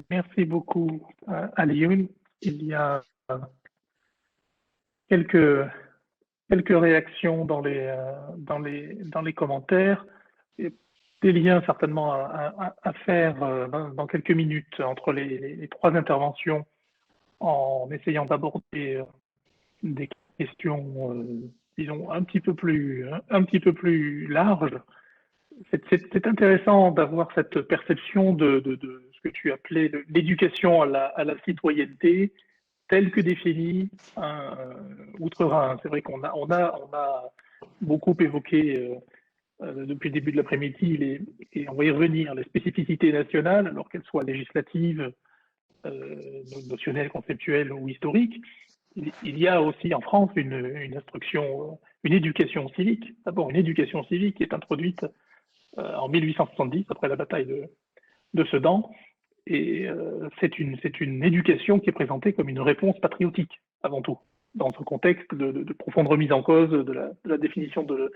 Merci beaucoup, Alioune. Il y a quelques réactions dans les commentaires, et des liens certainement à faire dans quelques minutes entre les trois interventions, en essayant d'aborder des questions, disons, un petit peu plus larges. C'est intéressant d'avoir cette perception de ce que tu appelais l'éducation à la citoyenneté, telle que définie outre-Rhin. C'est vrai qu'on a beaucoup évoqué depuis le début de l'après-midi, et on va y revenir, les spécificités nationales, alors qu'elles soient législatives, notionnelles, conceptuelles ou historiques. Il y a aussi en France une instruction, une éducation civique. D'abord, une éducation civique qui est introduite en 1870, après la bataille de Sedan. Et c'est une éducation qui est présentée comme une réponse patriotique, avant tout, dans un contexte de profonde remise en cause de la définition de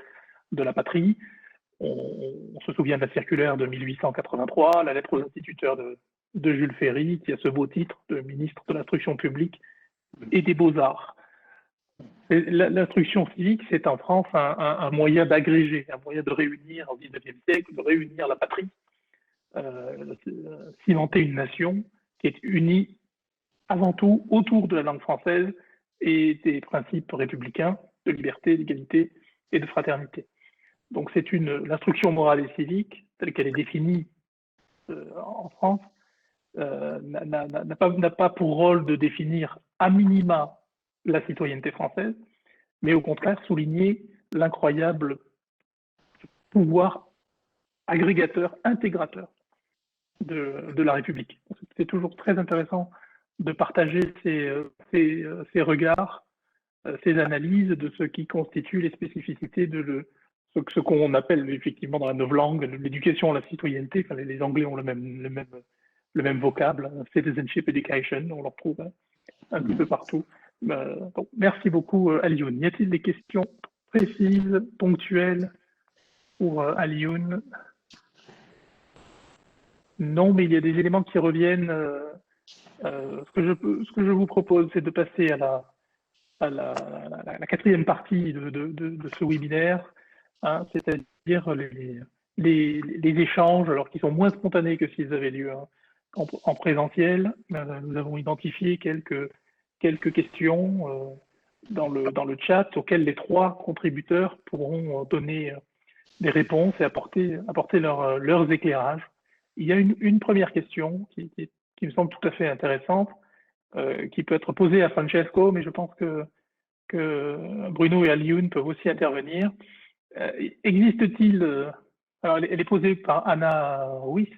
la patrie. On se souvient de la circulaire de 1883, la lettre aux instituteurs de Jules Ferry, qui a ce beau titre de ministre de l'Instruction publique et des Beaux-Arts. L'instruction civique, c'est en France un moyen d'agréger, un moyen de réunir, au XIXe siècle, de réunir la patrie, cimenter une nation qui est unie avant tout autour de la langue française et des principes républicains de liberté, d'égalité et de fraternité. Donc c'est l'instruction morale et civique, telle qu'elle est définie en France, n'a pas pour rôle de définir à minima la citoyenneté française, mais au contraire souligner l'incroyable pouvoir agrégateur, intégrateur de la République. C'est toujours très intéressant de partager ces regards, ces analyses de ce qui constitue les spécificités de ce qu'on appelle effectivement dans la novlangue l'éducation à la citoyenneté. Enfin, les Anglais ont le même vocable, citizenship education, on le retrouve un petit peu partout. Donc, merci beaucoup, Alioune. Y a-t-il des questions précises, ponctuelles pour Alioune? Non, mais il y a des éléments qui reviennent. Ce que je vous propose, c'est de passer à la quatrième partie de ce webinaire, hein, c'est-à-dire les échanges, alors qu'ils sont moins spontanés que s'ils avaient lieu en présentiel. Nous avons identifié quelques questions dans le chat auxquelles les trois contributeurs pourront donner des réponses et apporter leurs éclairages. Il y a une première question qui me semble tout à fait intéressante, qui peut être posée à Francesco, mais je pense que Bruno et Alioune peuvent aussi intervenir. Existe-t-il, alors elle est posée par Anna Ruiz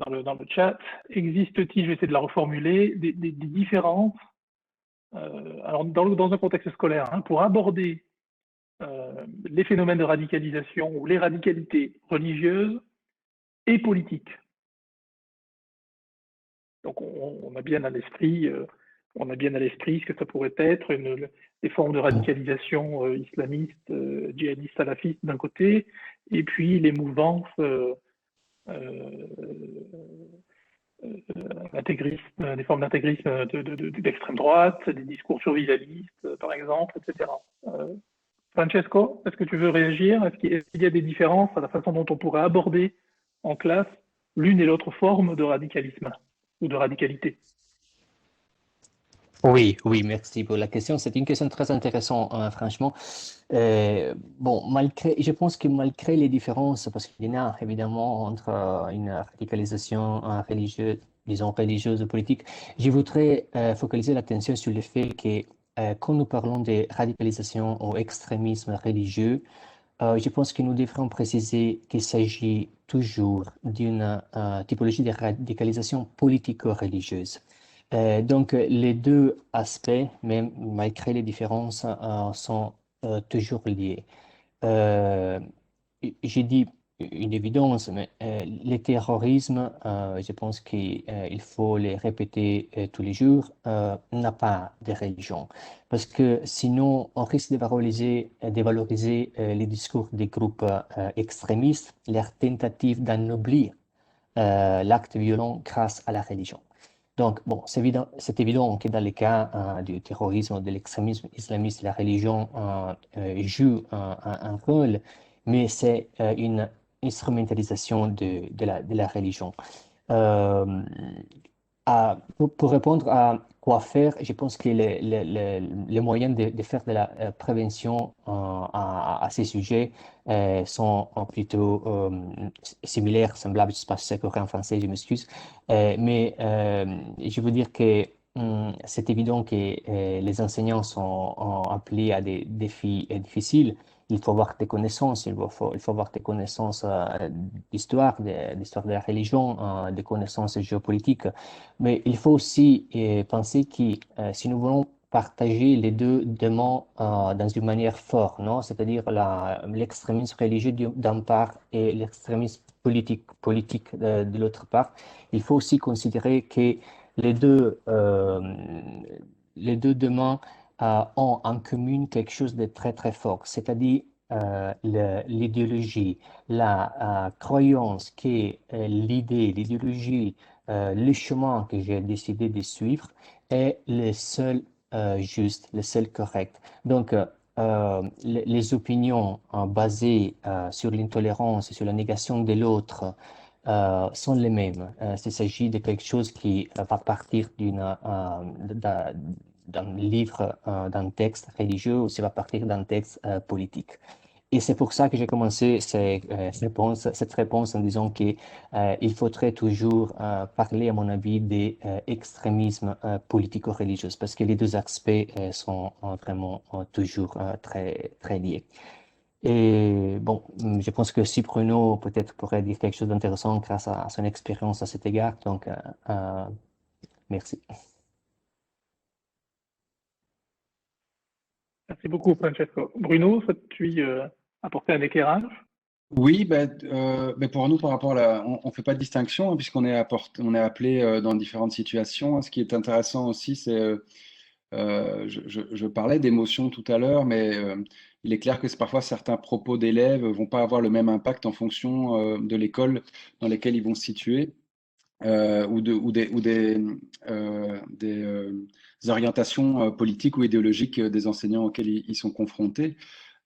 dans le chat, existe-t-il, je vais essayer de la reformuler, des différences, alors dans un contexte scolaire, hein, pour aborder les phénomènes de radicalisation ou les radicalités religieuses et politiques. Donc on a bien à l'esprit ce que ça pourrait être des formes de radicalisation islamiste, djihadiste, salafiste d'un côté, et puis les mouvances intégrisme, des formes d'intégrisme d'extrême droite, des discours survivalistes, par exemple, etc. Francesco, est-ce que tu veux réagir? Est-ce qu'il y a des différences à la façon dont on pourrait aborder en classe l'une et l'autre forme de radicalisme ou de radicalité? Oui, merci pour la question. C'est une question très intéressante, franchement. Bon, je pense que malgré les différences, parce qu'il y en a évidemment entre une radicalisation religieuse, disons religieuse ou politique, je voudrais focaliser l'attention sur le fait que quand nous parlons de radicalisation ou extrémisme religieux, je pense que nous devrions préciser qu'il s'agit toujours d'une typologie de radicalisation politico-religieuse. Donc, les deux aspects, même malgré les différences, sont toujours liés. J'ai dit une évidence, mais les terrorismes, je pense qu'il faut les répéter tous les jours, n'a pas de religion. Parce que sinon, on risque de dévaloriser les discours des groupes extrémistes, leur tentative d'ennoblir l'acte violent grâce à la religion. Donc, bon, c'est évident que dans les cas du terrorisme ou de l'extrémisme islamiste, la religion joue un rôle, mais c'est une instrumentalisation de la religion. Pour répondre à quoi faire, je pense que les moyens de faire de la prévention à ces sujets sont plutôt similaires, semblables. Je ne sais pas si c'est correct en français, je m'excuse. Mais je veux dire que c'est évident que les enseignants sont appelés à des défis difficiles. Il faut avoir des connaissances, il faut avoir des connaissances d'histoire, d'histoire de la religion, des connaissances géopolitiques. Mais il faut aussi penser que si nous voulons partager les deux démons dans une manière forte, non? C'est-à-dire l'extrémisme religieux d'une part et l'extrémisme politique de l'autre part, il faut aussi considérer que les deux, euh, les deux démons ont en commun quelque chose de très très fort, c'est-à-dire l'idéologie, la croyance que l'idéologie, le chemin que j'ai décidé de suivre est le seul juste, le seul correct. Donc, les opinions basées sur l'intolérance et sur la négation de l'autre sont les mêmes. Il s'agit de quelque chose qui va partir d'un livre, d'un texte religieux, ou ça va partir d'un texte politique. Et c'est pour ça que j'ai commencé cette réponse en disant qu'il faudrait toujours parler, à mon avis, des extrémismes politico-religieux, parce que les deux aspects sont vraiment toujours très, très liés. Et bon, je pense que si Bruno peut-être pourrait dire quelque chose d'intéressant grâce à son expérience à cet égard. Donc, merci. Merci beaucoup, Francesco. Bruno, souhaites-tu apporter un éclairage? Oui, pour nous, par rapport on ne fait pas de distinction hein, puisqu'on est, on est appelé dans différentes situations. Ce qui est intéressant aussi, c'est, je parlais d'émotion tout à l'heure, mais il est clair que parfois certains propos d'élèves vont pas avoir le même impact en fonction de l'école dans laquelle ils vont se situer ou des orientations politiques ou idéologiques des enseignants auxquels ils sont confrontés.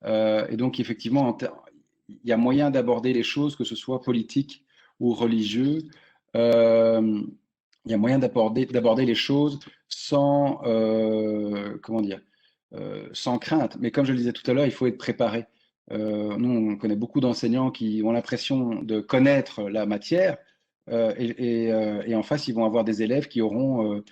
Et donc, effectivement, il y a moyen d'aborder les choses, que ce soit politique ou religieux. Il y a moyen d'aborder les choses sans, comment dire, sans crainte. Mais comme je le disais tout à l'heure, il faut être préparé. Nous, on connaît beaucoup d'enseignants qui ont l'impression de connaître la matière et en face, ils vont avoir des élèves qui auront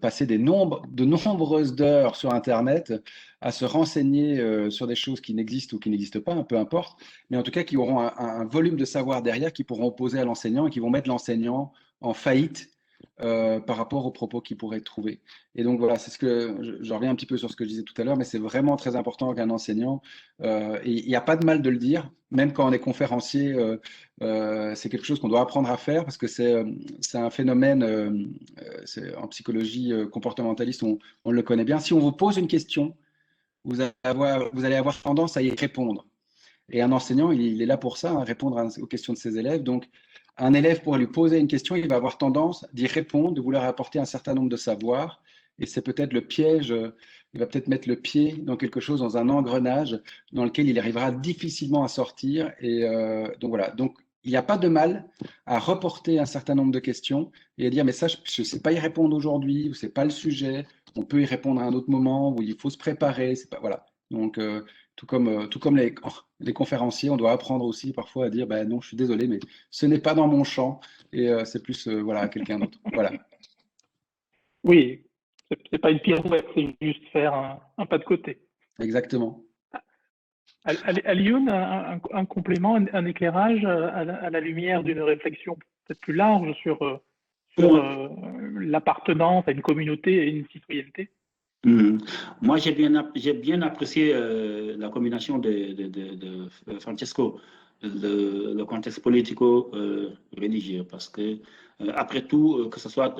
passé de nombreuses heures sur Internet à se renseigner sur des choses qui n'existent ou qui n'existent pas, peu importe, mais en tout cas qui auront un volume de savoir derrière qui pourront opposer à l'enseignant et qui vont mettre l'enseignant en faillite par rapport aux propos qu'il pourrait trouver. Et donc voilà, c'est ce que je reviens un petit peu sur ce que je disais tout à l'heure, mais c'est vraiment très important qu'un enseignant, et il n'y a pas de mal de le dire, même quand on est conférencier, c'est quelque chose qu'on doit apprendre à faire parce que c'est un phénomène en psychologie comportementaliste, on le connaît bien. Si on vous pose une question, vous allez avoir tendance à y répondre. Et un enseignant, il est là pour ça, hein, répondre aux questions de ses élèves. Donc, un élève pourrait lui poser une question, il va avoir tendance d'y répondre, de vouloir apporter un certain nombre de savoirs. Et c'est peut-être le piège, il va peut-être mettre le pied dans quelque chose, dans un engrenage dans lequel il arrivera difficilement à sortir. Et donc voilà. Donc, il n'y a pas de mal à reporter un certain nombre de questions et à dire, mais ça, je ne sais pas y répondre aujourd'hui, ou ce n'est pas le sujet, on peut y répondre à un autre moment, où il faut se préparer. C'est pas, voilà. Donc, tout comme les conférenciers, on doit apprendre aussi parfois à dire bah non, je suis désolé, mais ce n'est pas dans mon champ et c'est plus voilà, à quelqu'un d'autre. Voilà. Oui, c'est pas une pirouette, c'est juste faire un pas de côté. Exactement. Alioune, un complément, un éclairage à la lumière d'une réflexion peut-être plus large sur l'appartenance à une communauté et une citoyenneté. Moi, j'ai bien apprécié la combinaison de Francesco. le contexte politico-religieux, parce que, après tout, que ce soit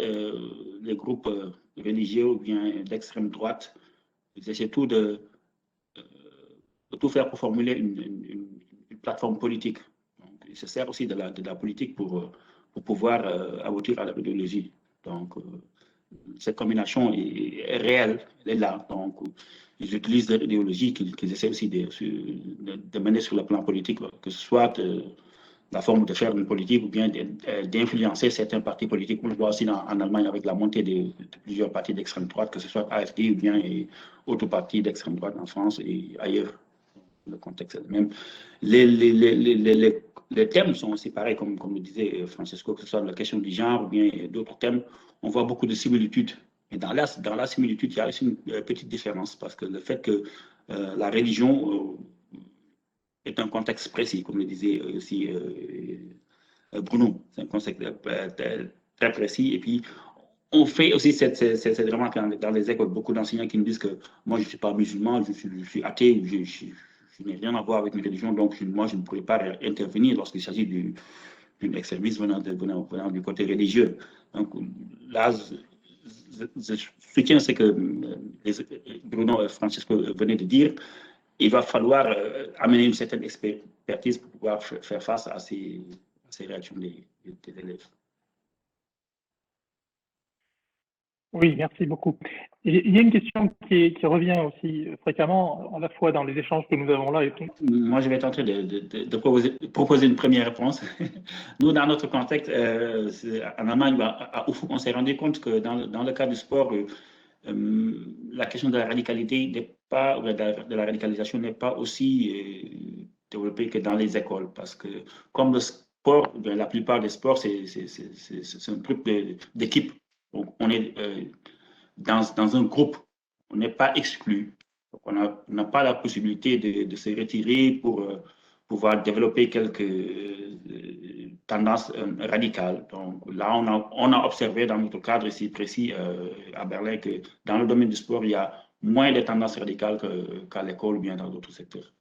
les groupes religieux ou bien d'extrême droite, ils essaient tout de tout faire pour formuler une plateforme politique. Donc, il se sert aussi de la politique pour pouvoir aboutir à l'idéologie. Donc, cette combinaison est réelle, elle est là. Donc, ils utilisent l'idéologie qu'ils essaient aussi de mener sur le plan politique, que ce soit la forme de faire une politique ou bien d'influencer certains partis politiques. On le voit aussi en Allemagne avec la montée de plusieurs partis d'extrême droite, que ce soit AfD ou bien autres partis d'extrême droite en France et ailleurs. Le contexte est le même. Les thèmes sont aussi pareils, comme le disait Francesco, que ce soit la question du genre ou bien d'autres thèmes. On voit beaucoup de similitudes. Et dans la similitude, il y a aussi une petite différence, parce que le fait que la religion est un contexte précis, comme le disait aussi Bruno, c'est un contexte très précis. Et puis, on fait aussi cette remarque dans les écoles, beaucoup d'enseignants qui nous disent que moi, je ne suis pas musulman, je suis athée, je n'ai rien à voir avec une religion, donc moi, je ne pourrais pas intervenir lorsqu'il s'agit d'un extrémisme venant du côté religieux. Donc là, je soutiens ce que Bruno et Francesco venaient de dire. Il va falloir amener une certaine expertise pour pouvoir faire face à ces réactions des élèves. Oui, merci beaucoup. Il y a une question qui revient aussi fréquemment, à la fois dans les échanges que nous avons là et tout. Moi, je vais tenter de proposer une première réponse. Nous, dans notre contexte, en Allemagne, on s'est rendu compte que dans le cas du sport, la question de la radicalité de la radicalisation n'est pas aussi développée que dans les écoles, parce que comme le sport, la plupart des sports, c'est un truc d'équipe. Donc, on est dans un groupe, on n'est pas exclu. Donc, on n'a pas la possibilité de se retirer pour pouvoir développer quelques tendances radicales. Donc là, on a observé dans notre cadre ici précis à Berlin que dans le domaine du sport, il y a moins de tendances radicales qu'à l'école ou bien dans d'autres secteurs.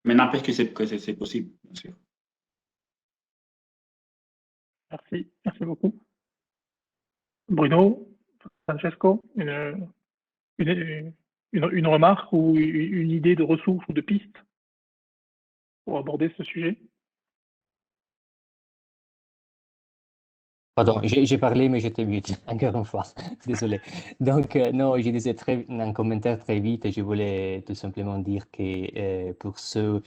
Mais n'empêche que c'est possible, bien sûr. Merci beaucoup. Bruno, Francesco, une remarque ou une idée de ressources ou de pistes pour aborder ce sujet? Pardon, j'ai parlé, mais j'étais muet, encore une fois, désolé. Donc, non, je disais un commentaire très vite, et je voulais tout simplement dire que pour ceux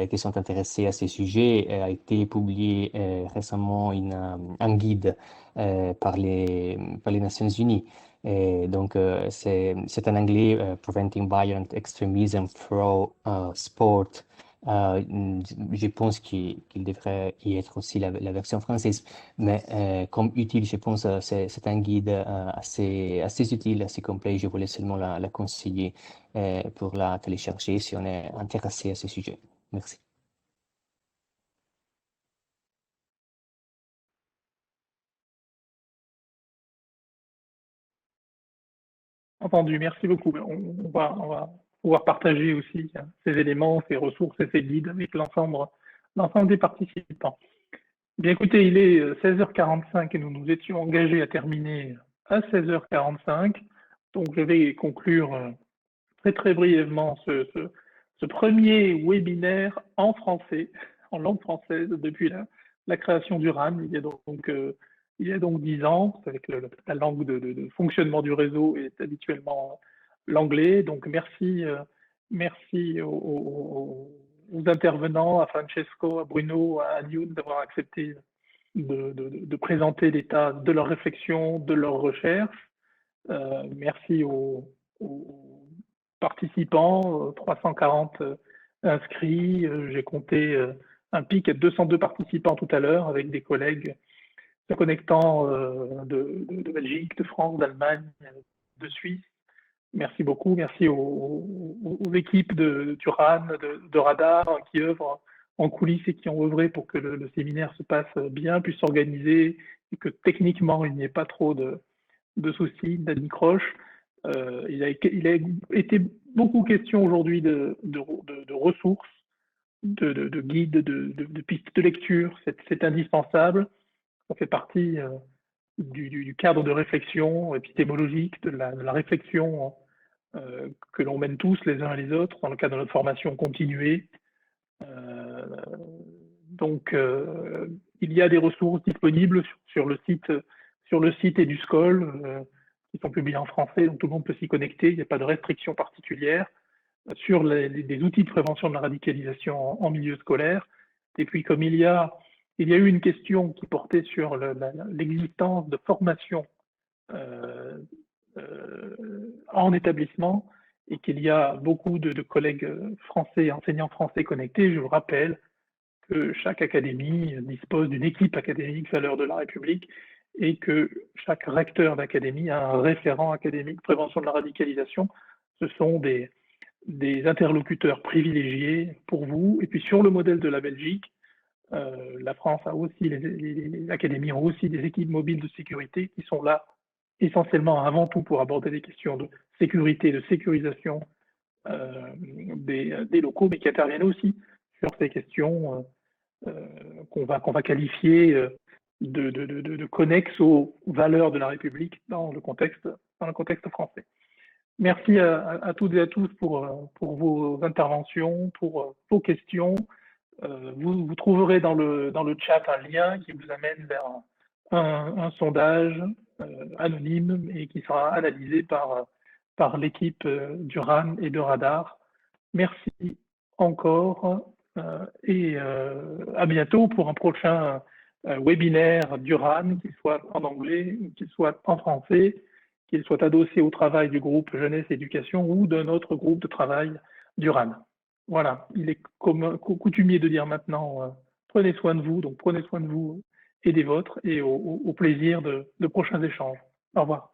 qui sont intéressés à ces sujets, a été publié récemment un guide par les Nations Unies. Et donc, c'est en anglais, Preventing Violent Extremism Through Sport. Je pense qu'il devrait y être aussi la version française, mais comme utile, je pense que c'est un guide assez utile, assez complet. Je voulais seulement la conseiller pour la télécharger si on est intéressé à ce sujet. Merci. Entendu, merci beaucoup. On va pouvoir partager aussi ces éléments, ces ressources et ces guides avec l'ensemble des participants. Bien écoutez, il est 16h45 et nous nous étions engagés à terminer à 16h45. Donc je vais conclure très brièvement ce premier webinaire en français, en langue française, depuis la création du RAN. Il y a donc 10 ans, avec la langue de fonctionnement du réseau est habituellement l'anglais. Donc merci aux intervenants, à Francesco, à Bruno, à Youn d'avoir accepté de présenter l'état de leurs réflexions, de leurs recherches. Merci aux participants, 340 inscrits. J'ai compté un pic à 202 participants tout à l'heure avec des collègues se connectant de Belgique, de France, d'Allemagne, de Suisse. Merci beaucoup. Merci aux équipes du RAN, de Radar qui œuvrent en coulisses et qui ont œuvré pour que le séminaire se passe bien, puisse s'organiser et que techniquement il n'y ait pas trop de soucis, d'anicroches. Il a été beaucoup question aujourd'hui de ressources, de guides, de pistes de lecture. C'est indispensable. Ça fait partie du cadre de réflexion épistémologique, de la réflexion que l'on mène tous les uns et les autres dans le cadre de notre formation continuée. Donc, il y a des ressources disponibles sur le site EduScol qui sont publiées en français, donc tout le monde peut s'y connecter, il n'y a pas de restriction particulière, sur des outils de prévention de la radicalisation en milieu scolaire. Et puis, comme il y a eu une question qui portait sur l'existence de formation en établissement, et qu'il y a beaucoup de collègues français, enseignants français connectés, je vous rappelle que chaque académie dispose d'une équipe académique valeurs de la République et que chaque recteur d'académie a un référent académique prévention de la radicalisation. Ce sont des interlocuteurs privilégiés pour vous. Et puis sur le modèle de la Belgique, la France a aussi, les académies ont aussi des équipes mobiles de sécurité qui sont là essentiellement avant tout pour aborder des questions de sécurité, de sécurisation des locaux, mais qui interviennent aussi sur ces questions qu'on va qualifier de connexes aux valeurs de la République dans le contexte français. Merci à toutes et à tous pour vos interventions, pour vos questions. Vous trouverez dans le chat un lien qui vous amène vers un sondage anonyme et qui sera analysé par l'équipe du RAN et de Radar. Merci encore et à bientôt pour un prochain webinaire du RAN, qu'il soit en anglais, qu'il soit en français, qu'il soit adossé au travail du groupe Jeunesse Éducation ou d'un autre groupe de travail du RAN. Voilà, il est coutumier de dire maintenant, prenez soin de vous, donc prenez soin de vous et des vôtres, et au plaisir de prochains échanges. Au revoir.